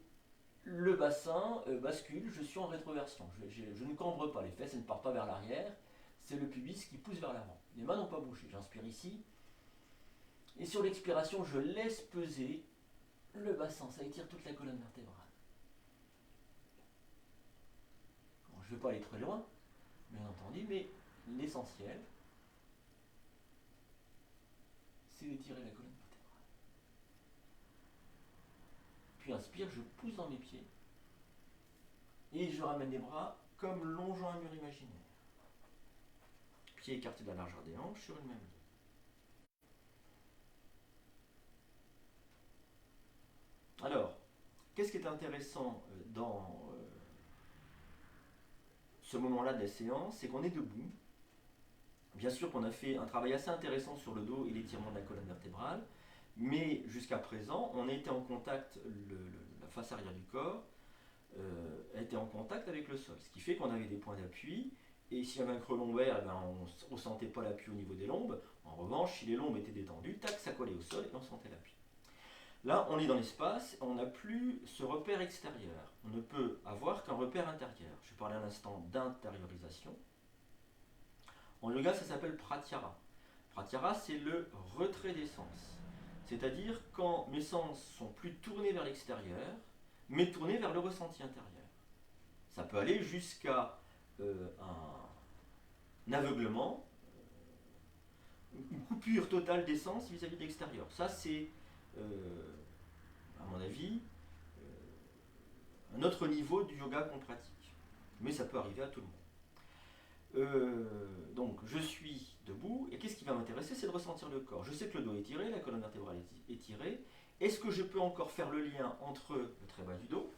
le bassin bascule, je suis en rétroversion. Je ne cambre pas, les fesses ne partent pas vers l'arrière, c'est le pubis qui pousse vers l'avant. Les mains n'ont pas bougé, j'inspire ici, et sur l'expiration, je laisse peser le bassin, ça étire toute la colonne vertébrale. Bon, je ne vais pas aller très loin, bien entendu, mais l'essentiel, c'est d'étirer la colonne vertébrale. Puis inspire, je pousse dans mes pieds, et je ramène les bras comme longeant un mur imaginaire. Pieds écartés de la largeur des hanches sur une même ligne. Alors, qu'est-ce qui est intéressant dans ce moment-là de la séance, c'est qu'on est debout. Bien sûr qu'on a fait un travail assez intéressant sur le dos et l'étirement de la colonne vertébrale, mais jusqu'à présent, on a été en contact, la face arrière du corps a été en contact avec le sol, ce qui fait qu'on avait des points d'appui, et s'il y avait un creux lombaire, on ne ressentait pas l'appui au niveau des lombes. En revanche, si les lombes étaient détendues, tac, ça collait au sol et on sentait l'appui. Là, on est dans l'espace, on n'a plus ce repère extérieur. On ne peut avoir qu'un repère intérieur. Je parlais à l'instant d'intériorisation. En yoga, ça s'appelle pratyahara. Pratyahara, c'est le retrait des sens. C'est-à-dire quand mes sens sont plus tournés vers l'extérieur, mais tournés vers le ressenti intérieur. Ça peut aller jusqu'à un aveuglement, coupure totale d'essence vis-à-vis de l'extérieur. Ça, c'est, à mon avis, un autre niveau du yoga qu'on pratique. Mais ça peut arriver à tout le monde. Donc, je suis debout, et qu'est-ce qui va m'intéresser? C'est de ressentir le corps. Je sais que le dos est tiré, la colonne vertébrale est tirée. Est-ce que je peux encore faire le lien entre le très bas du dos,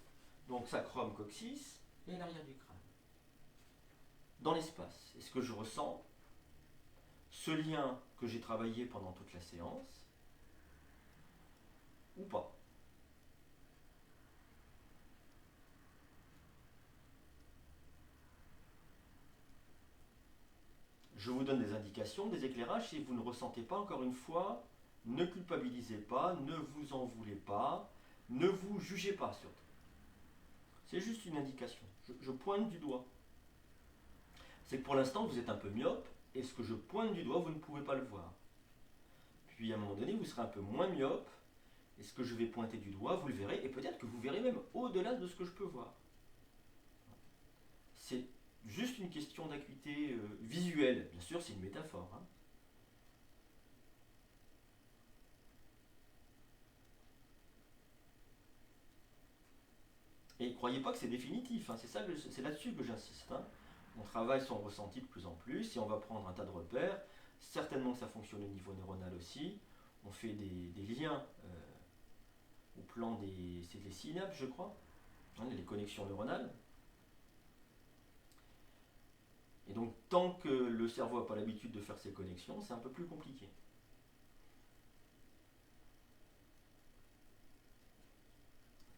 donc sacrum, coccyx, et l'arrière du crâne? Dans l'espace, est-ce que je ressens ce lien que j'ai travaillé pendant toute la séance ou pas? Je vous donne des indications, des éclairages. Si vous ne ressentez pas, encore une fois, ne culpabilisez pas, ne vous en voulez pas, ne vous jugez pas surtout. C'est juste une indication. Je pointe du doigt. C'est que pour l'instant, vous êtes un peu myope, et ce que je pointe du doigt, vous ne pouvez pas le voir. Puis à un moment donné, vous serez un peu moins myope, et ce que je vais pointer du doigt, vous le verrez, et peut-être que vous verrez même au-delà de ce que je peux voir. C'est juste une question d'acuité visuelle. Bien sûr, c'est une métaphore. Hein. Et croyez pas que c'est définitif. Hein. C'est là-dessus que j'insiste. Hein. On travaille son ressenti de plus en plus, et on va prendre un tas de repères. Certainement que ça fonctionne au niveau neuronal aussi. On fait des liens au plan des synapses, je crois, hein, les connexions neuronales. Et donc, tant que le cerveau n'a pas l'habitude de faire ces connexions, c'est un peu plus compliqué.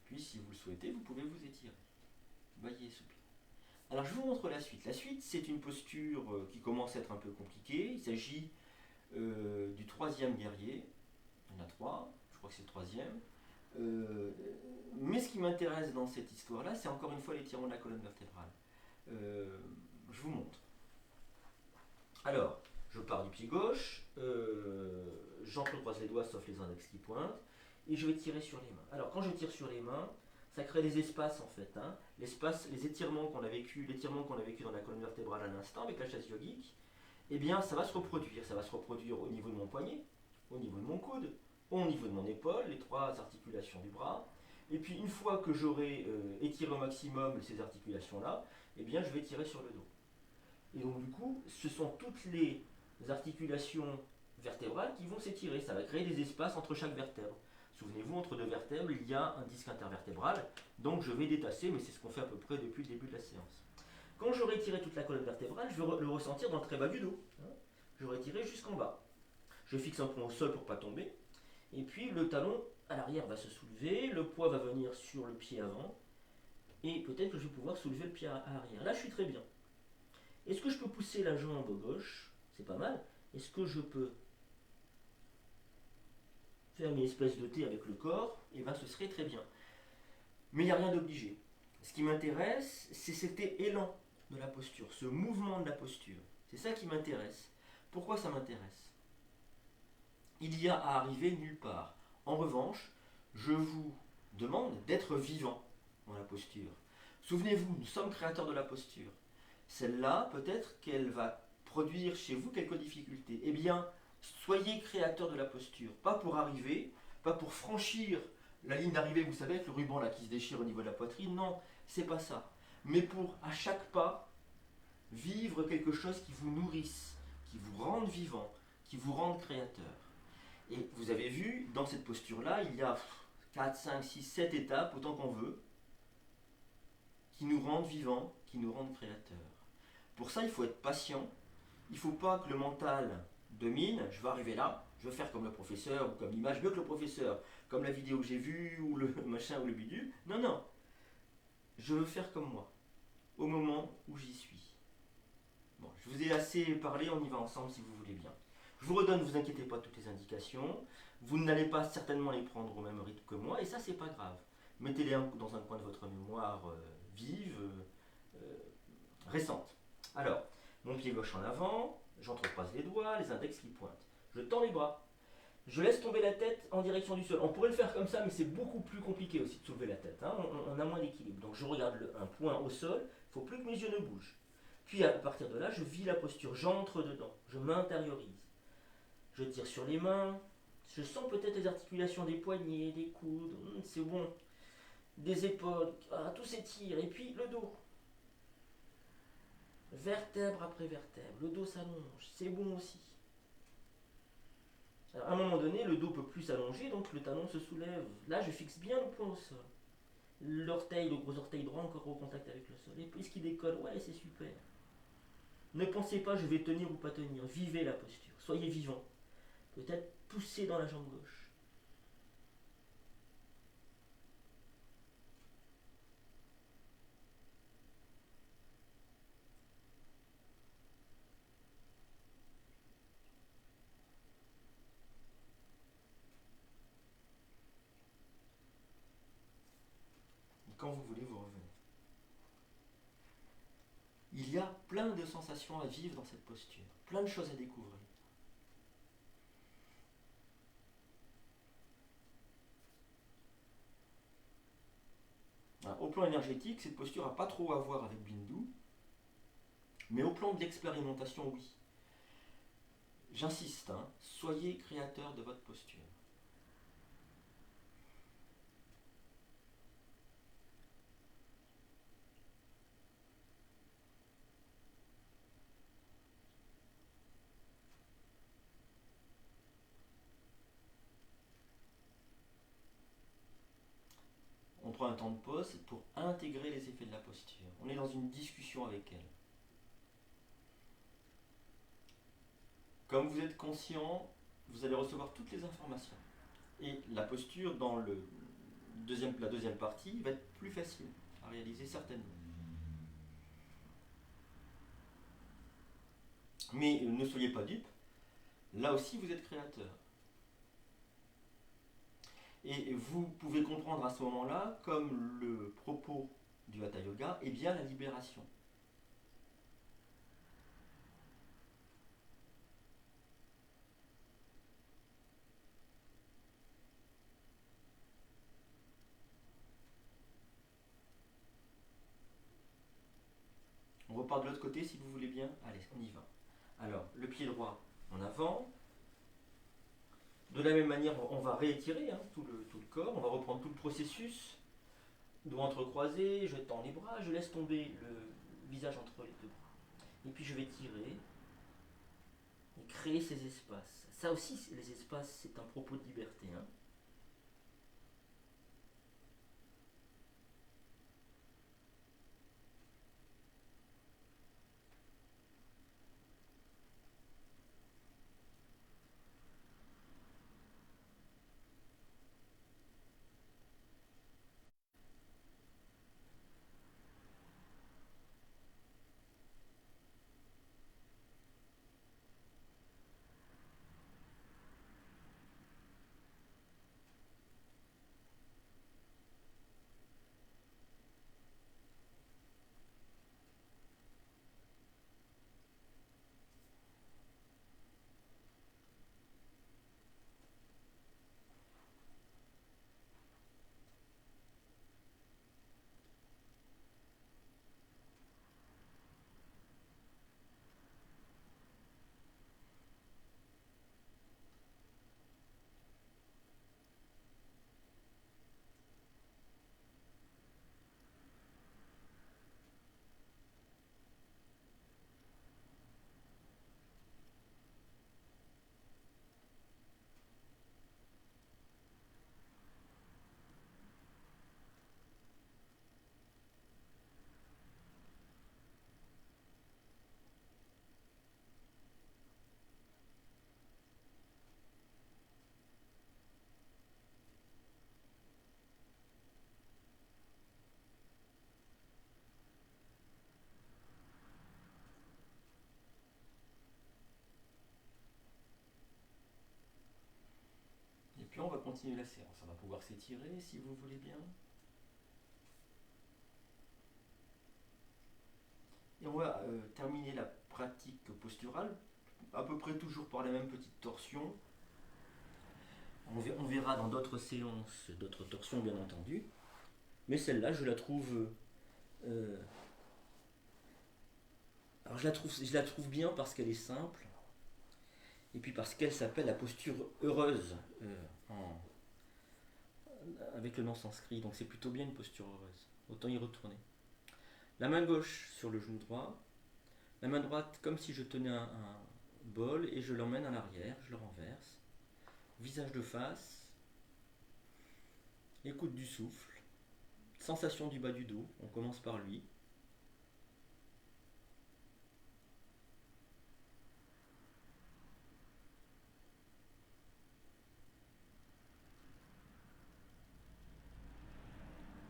Puis, si vous le souhaitez, vous pouvez vous étirer. Bailler et soupirer. Alors, je vous montre la suite. La suite, c'est une posture qui commence à être un peu compliquée. Il s'agit du troisième guerrier. Il y en a trois, je crois que c'est le troisième. Mais ce qui m'intéresse dans cette histoire-là, c'est encore une fois l'étirement de la colonne vertébrale. Je vous montre. Alors, je pars du pied gauche, j'entrecroise les doigts sauf les index qui pointent, et je vais tirer sur les mains. Alors, quand je tire sur les mains, ça crée des espaces en fait. Hein. L'espace, les étirements qu'on a vécu, l'étirement qu'on a vécu dans la colonne vertébrale à l'instant avec la chaise yogique, eh bien, ça va se reproduire. Ça va se reproduire au niveau de mon poignet, au niveau de mon coude, au niveau de mon épaule, les trois articulations du bras. Et puis, une fois que j'aurai étiré au maximum ces articulations-là, eh bien, je vais tirer sur le dos. Et donc, du coup, ce sont toutes les articulations vertébrales qui vont s'étirer. Ça va créer des espaces entre chaque vertèbre. Souvenez-vous, entre deux vertèbres, il y a un disque intervertébral. Donc, je vais détasser, mais c'est ce qu'on fait à peu près depuis le début de la séance. Quand j'aurai étiré toute la colonne vertébrale, je vais le ressentir dans le très bas du dos. J'aurai étiré jusqu'en bas. Je fixe un point au sol pour ne pas tomber. Et puis, le talon à l'arrière va se soulever. Le poids va venir sur le pied avant. Et peut-être que je vais pouvoir soulever le pied à l'arrière. Là, je suis très bien. Est-ce que je peux pousser la jambe gauche? C'est pas mal. Est-ce que je peux faire une espèce de T avec le corps? Et bien, ce serait très bien. Mais il n'y a rien d'obligé. Ce qui m'intéresse, c'est cet élan de la posture, ce mouvement de la posture. C'est ça qui m'intéresse. Pourquoi ça m'intéresse? Il y a à arriver nulle part. En revanche, je vous demande d'être vivant dans la posture. Souvenez-vous, nous sommes créateurs de la posture. Celle-là, peut-être qu'elle va produire chez vous quelques difficultés. Eh bien, soyez créateurs de la posture. Pas pour arriver, pas pour franchir la ligne d'arrivée, vous savez, avec le ruban là qui se déchire au niveau de la poitrine. Non, c'est pas ça. Mais pour, à chaque pas, vivre quelque chose qui vous nourrisse, qui vous rende vivant, qui vous rende créateur. Et vous avez vu, dans cette posture-là, il y a 4, 5, 6, 7 étapes, autant qu'on veut, qui nous rendent vivants, qui nous rendent créateurs. Pour ça, il faut être patient. Il ne faut pas que le mental domine. Je vais arriver là, je veux faire comme le professeur, ou comme l'image, mieux que le professeur, comme la vidéo que j'ai vue, ou le machin, ou le bidule. Non, non. Je veux faire comme moi, au moment où j'y suis. Bon, je vous ai assez parlé, on y va ensemble si vous voulez bien. Je vous redonne, ne vous inquiétez pas, toutes les indications. Vous n'allez pas certainement les prendre au même rythme que moi, et ça, c'est pas grave. Mettez-les dans un coin de votre mémoire vive, récente. Alors, mon pied gauche en avant, j'entrecroise les doigts, les index qui pointent. Je tends les bras. Je laisse tomber la tête en direction du sol. On pourrait le faire comme ça, mais c'est beaucoup plus compliqué aussi de soulever la tête. Hein. On a moins d'équilibre. Donc je regarde un point au sol, il ne faut plus que mes yeux ne bougent. Puis à partir de là, je vis la posture, j'entre dedans, je m'intériorise. Je tire sur les mains. Je sens peut-être les articulations des poignets, des coudes. C'est bon. Des épaules. Ah, tout s'étire. Et puis le dos. Vertèbre après vertèbre. Le dos s'allonge. C'est bon aussi. Alors, à un moment donné, le dos peut plus s'allonger, donc le talon se soulève. Là, je fixe bien le point au sol. L'orteil, le gros orteil droit encore au contact avec le sol. Et puis ce qui décolle, ouais, c'est super. Ne pensez pas je vais tenir ou pas tenir. Vivez la posture. Soyez vivant. Peut-être poussez dans la jambe gauche. Et quand vous voulez, vous revenez. Il y a plein de sensations à vivre dans cette posture. Plein de choses à découvrir. Au plan énergétique, cette posture n'a pas trop à voir avec Bindu, mais au plan de l'expérimentation, oui. J'insiste, soyez créateur de votre posture. On prend un temps de pause pour intégrer les effets de la posture. On est dans une discussion avec elle. Comme vous êtes conscient, vous allez recevoir toutes les informations. Et la posture dans la deuxième partie va être plus facile à réaliser certainement. Mais ne soyez pas dupes, là aussi vous êtes créateur. Et vous pouvez comprendre à ce moment-là, comme le propos du Hatha Yoga, est bien la libération. On repart de l'autre côté si vous voulez bien. Allez, on y va. Alors, le pied droit en avant. De la même manière, on va réétirer tout le corps. On va reprendre tout le processus. Doigts entrecroisés, je tends les bras, je laisse tomber le visage entre les deux bras. Et puis je vais tirer et créer ces espaces. Ça aussi, les espaces, c'est un propos de liberté. Et puis on va continuer la séance. On va pouvoir s'étirer si vous voulez bien. Et on va terminer la pratique posturale, à peu près toujours par les mêmes petites torsions. On verra dans d'autres séances, d'autres torsions bien entendu. Mais celle-là, je la trouve. Alors je la trouve bien parce qu'elle est simple. et puis parce qu'elle s'appelle la posture heureuse avec le nom sanskrit, donc c'est plutôt bien une posture heureuse. Autant y retourner. La main gauche sur le genou droit, la main droite comme si je tenais un bol et je l'emmène à l'arrière, je le renverse. Visage de face, écoute du souffle, sensation du bas du dos, on commence par lui.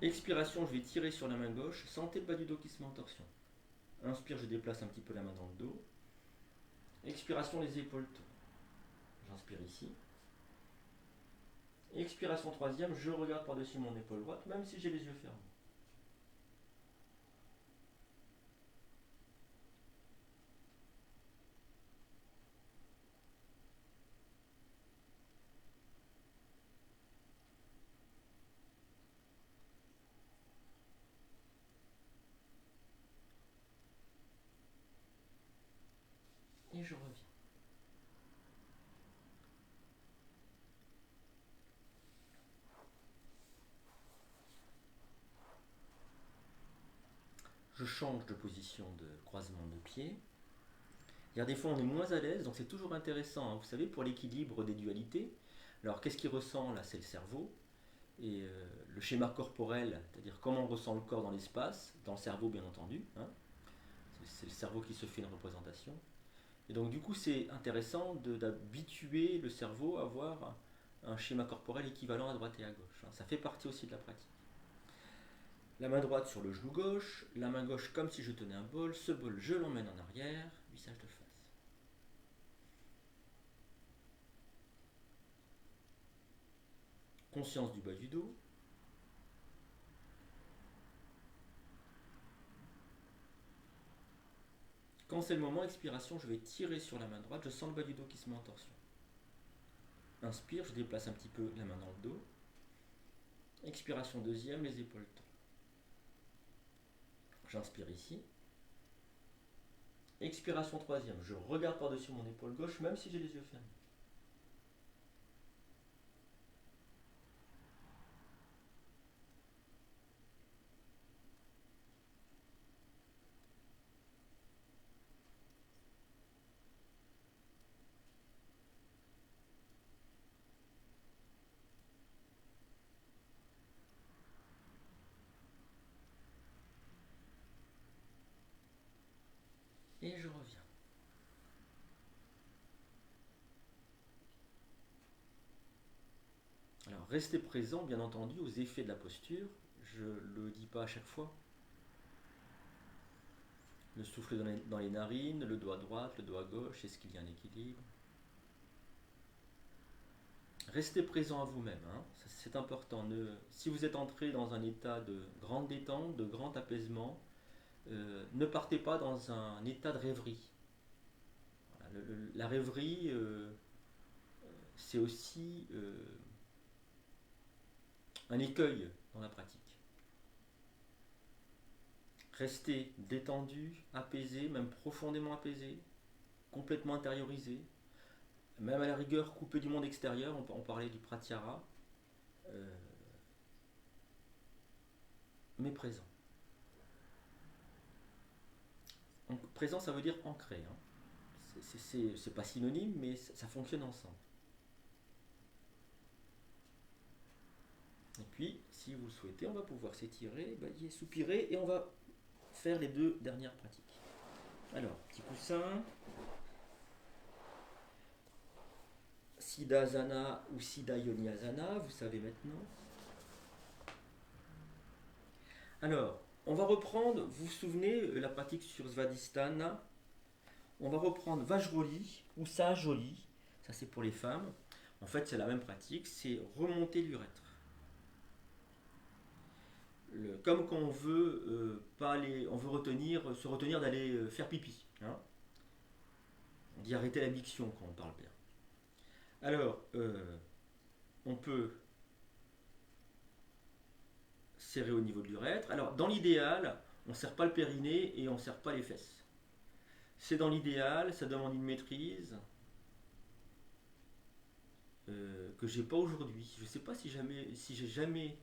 Expiration, je vais tirer sur la main gauche, sentez le bas du dos qui se met en torsion. Inspire, je déplace un petit peu la main dans le dos. Expiration, les épaules tournent. J'inspire ici. Expiration troisième, je regarde par-dessus mon épaule droite, même si j'ai les yeux fermés. Et je reviens. Je change de position de croisement de pieds. Il y a des fois on est moins à l'aise, donc c'est toujours intéressant, hein. Vous savez, pour l'équilibre des dualités, alors qu'est-ce qui ressent là? C'est le cerveau. Et le schéma corporel, c'est-à-dire comment on ressent le corps dans l'espace, dans le cerveau bien entendu, hein. C'est le cerveau qui se fait une représentation. Et donc du coup c'est intéressant d'habituer le cerveau à avoir un schéma corporel équivalent à droite et à gauche, hein. Ça fait partie aussi de la pratique. La main droite sur le genou gauche, la main gauche comme si je tenais un bol, ce bol je l'emmène en arrière, visage de face. Conscience du bas du dos. Quand c'est le moment, expiration, je vais tirer sur la main droite, je sens le bas du dos qui se met en torsion. Inspire, je déplace un petit peu la main dans le dos. Expiration deuxième, les épaules tombent. J'inspire ici. Expiration troisième, je regarde par-dessus mon épaule gauche, même si j'ai les yeux fermés. Et je reviens. Alors, restez présent, bien entendu, aux effets de la posture. Je ne le dis pas à chaque fois. Le souffle dans les narines, le dos à droite, le dos à gauche, est-ce qu'il y a un équilibre? Restez présent à vous-même, hein. C'est important. Si vous êtes entré dans un état de grande détente, de grand apaisement, ne partez pas dans un état de rêverie. Voilà, la rêverie, c'est aussi un écueil dans la pratique. Restez détendu, apaisé, même profondément apaisé, complètement intériorisé, même à la rigueur coupé du monde extérieur, on parlait du pratyahara, mais présent. Donc, présent, ça veut dire ancré, hein. C'est pas synonyme, mais ça fonctionne ensemble. Et puis, si vous le souhaitez, on va pouvoir s'étirer, balayer, soupirer, et on va faire les deux dernières pratiques. Alors, petit coussin, Siddhasana ou Siddha Yoniasana, vous savez maintenant. Alors, on va reprendre, vous vous souvenez, la pratique sur Svadhisthana. On va reprendre Vajroli ou Sahajoli, ça c'est pour les femmes. En fait, c'est la même pratique, c'est remonter l'urètre. Comme quand on veut pas aller, on veut se retenir d'aller faire pipi, hein. On dit arrêter la miction quand on parle bien. Alors, on peut serrer au niveau de l'urètre. Alors, dans l'idéal, on ne serre pas le périnée et on ne serre pas les fesses. C'est dans l'idéal, ça demande une maîtrise. que j'ai pas aujourd'hui. Je ne sais pas si j'ai jamais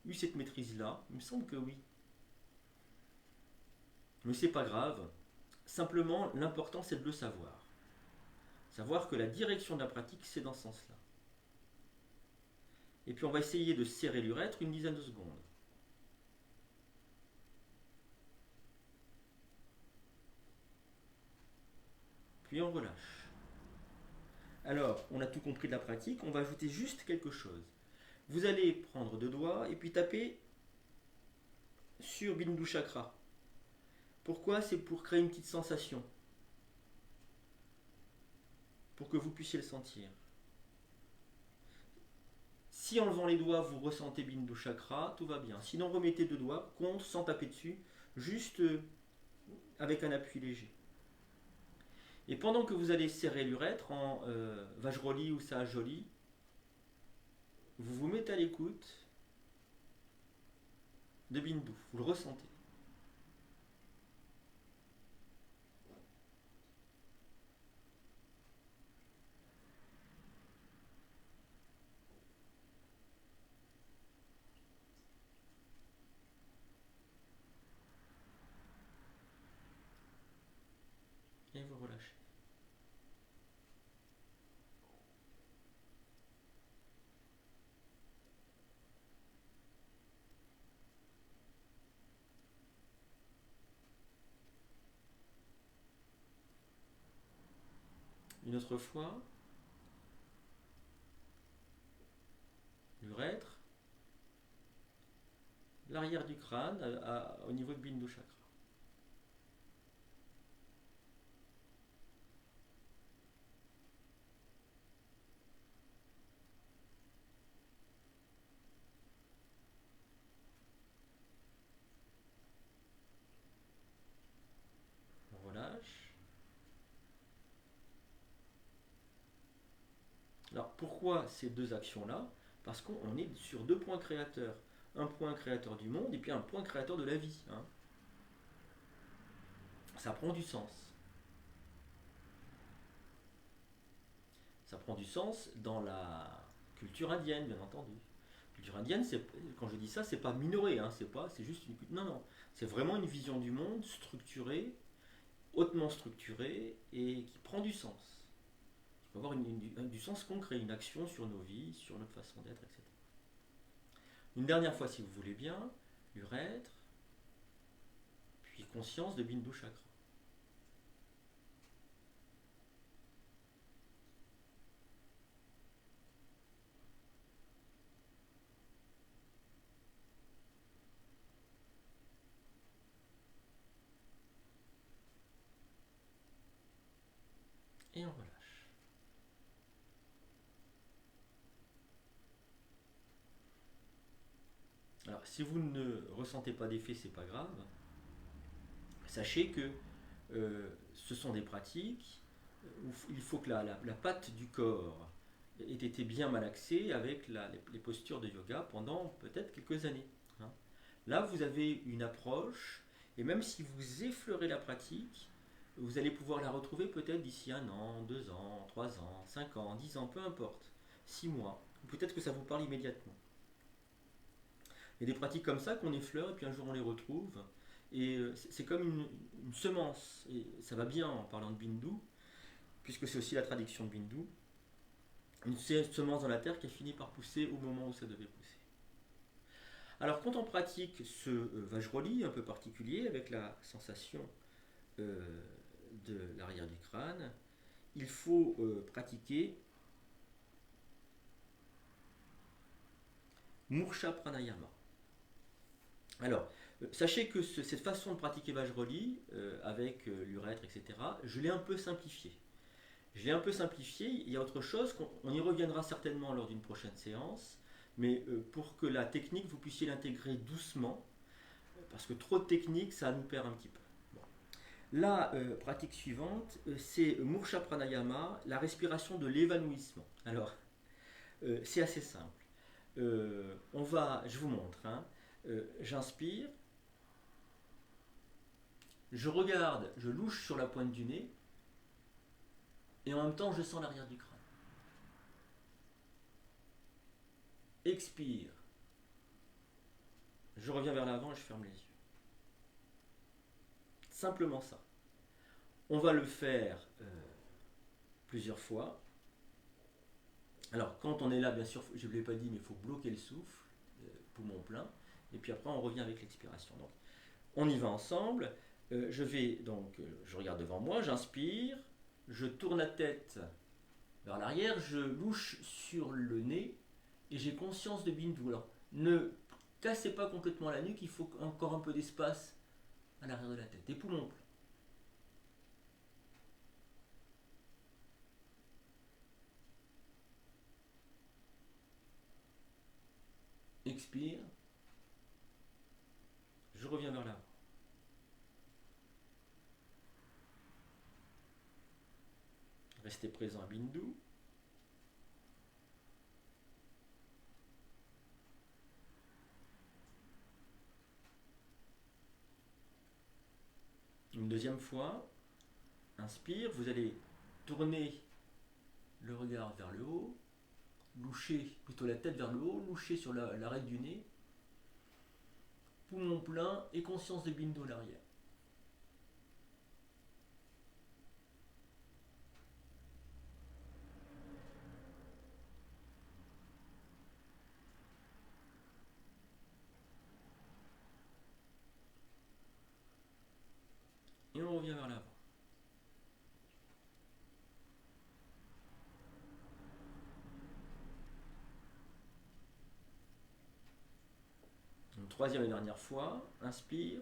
eu cette maîtrise-là. Il me semble que oui. Mais c'est pas grave. Simplement, l'important c'est de le savoir. Savoir que la direction de la pratique, c'est dans ce sens-là. Et puis on va essayer de serrer l'urètre une dizaine de secondes. Puis on relâche. Alors, on a tout compris de la pratique, on va ajouter juste quelque chose. Vous allez prendre deux doigts et puis taper sur Bindu Chakra. Pourquoi? C'est pour créer une petite sensation. Pour que vous puissiez le sentir. Si en levant les doigts, vous ressentez Bindu Chakra, tout va bien. Sinon, remettez deux doigts, contre, sans taper dessus, juste avec un appui léger. Et pendant que vous allez serrer l'urètre en Vajroli ou Sahajoli, vous vous mettez à l'écoute de Bindu, vous le ressentez. Et vous relâchez. Une autre fois, l'urètre, l'arrière du crâne au niveau de Bindu Chakra. On relâche. Alors pourquoi ces deux actions-là? Parce qu'on est sur deux points créateurs. Un point créateur du monde et puis un point créateur de la vie. Hein. Ça prend du sens. Ça prend du sens dans la culture indienne, bien entendu. La culture indienne, quand je dis ça, c'est pas minoré, hein, c'est juste une. Non, non. C'est vraiment une vision du monde structurée, hautement structurée et qui prend du sens. Qui peut avoir du sens concret, une action sur nos vies, sur notre façon d'être, etc. Une dernière fois, si vous voulez bien, l'urètre, puis conscience de Bindu Chakra. Et on relâche. Alors, si vous ne ressentez pas d'effet, c'est pas grave. Sachez que ce sont des pratiques où il faut que la patte du corps ait été bien malaxée avec les postures de yoga pendant peut-être quelques années. Hein. Là, vous avez une approche, et même si vous effleurez la pratique, vous allez pouvoir la retrouver peut-être d'ici 1 an, 2 ans, 3 ans, 5 ans, 10 ans, peu importe, 6 mois. Peut-être que ça vous parle immédiatement. Il y a des pratiques comme ça qu'on effleure et puis un jour on les retrouve. Et c'est comme une semence. Et ça va bien en parlant de Bindu, puisque c'est aussi la traduction de Bindu. Une semence dans la terre qui a fini par pousser au moment où ça devait pousser. Alors quand on pratique ce Vajroli un peu particulier avec la sensation de l'arrière du crâne, il faut pratiquer Mursha Pranayama. Alors, sachez que cette façon de pratiquer Vajroli, avec l'urètre, etc., je l'ai un peu simplifié. Il y a autre chose, on y reviendra certainement lors d'une prochaine séance, mais pour que la technique, vous puissiez l'intégrer doucement, parce que trop de technique, ça nous perd un petit peu. Bon. La pratique suivante, c'est Mursha Pranayama, la respiration de l'évanouissement. Alors, c'est assez simple. Je vous montre. Hein. J'inspire, je regarde, je louche sur la pointe du nez, et en même temps je sens l'arrière du crâne. expire. Je reviens vers l'avant et je ferme les yeux. Simplement ça. On va le faire plusieurs fois. Alors, quand on est là, bien sûr, je ne l'ai pas dit, mais il faut bloquer le souffle, poumon plein. Et puis après, on revient avec l'expiration. Donc, on y va ensemble. Je regarde devant moi, j'inspire, je tourne la tête vers l'arrière, je louche sur le nez et j'ai conscience de Bindu. Alors, ne cassez pas complètement la nuque, il faut encore un peu d'espace à l'arrière de la tête. Et poumons pleins. Expire. Je reviens vers l'avant. Restez présent à Bindu. Une deuxième fois. Inspire. Vous allez tourner le regard vers le haut. Loucher plutôt la tête vers le haut. Loucher sur l'arête du nez. Poumon plein et conscience de Bindu à l'arrière. Et on revient vers l'avant. Une troisième et dernière fois. Inspire.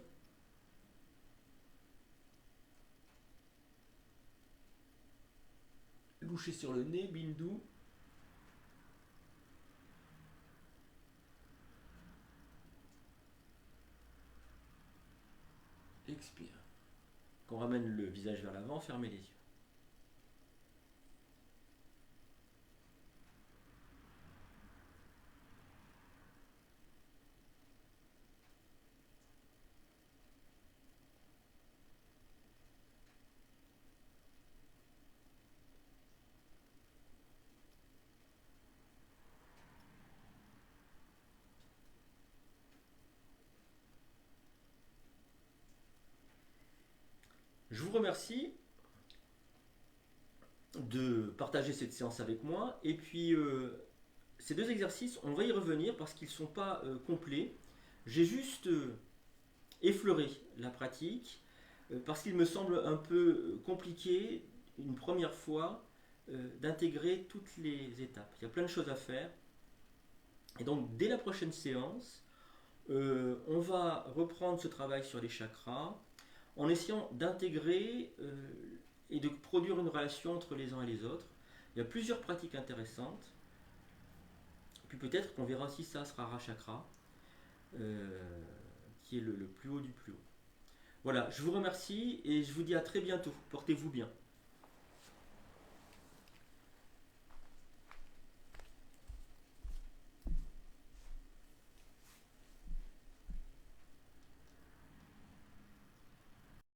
Loucher sur le nez, Bindu. Expire. Qu'on ramène le visage vers l'avant, fermez les yeux. Je vous remercie de partager cette séance avec moi. Et puis, ces deux exercices, on va y revenir parce qu'ils ne sont pas complets. J'ai juste effleuré la pratique parce qu'il me semble un peu compliqué, une première fois, d'intégrer toutes les étapes. Il y a plein de choses à faire. Et donc, dès la prochaine séance, on va reprendre ce travail sur les chakras en essayant d'intégrer et de produire une relation entre les uns et les autres. Il y a plusieurs pratiques intéressantes. Puis peut-être qu'on verra aussi Sahasrara Chakra, qui est le plus haut du plus haut. Voilà, je vous remercie et je vous dis à très bientôt. Portez-vous bien.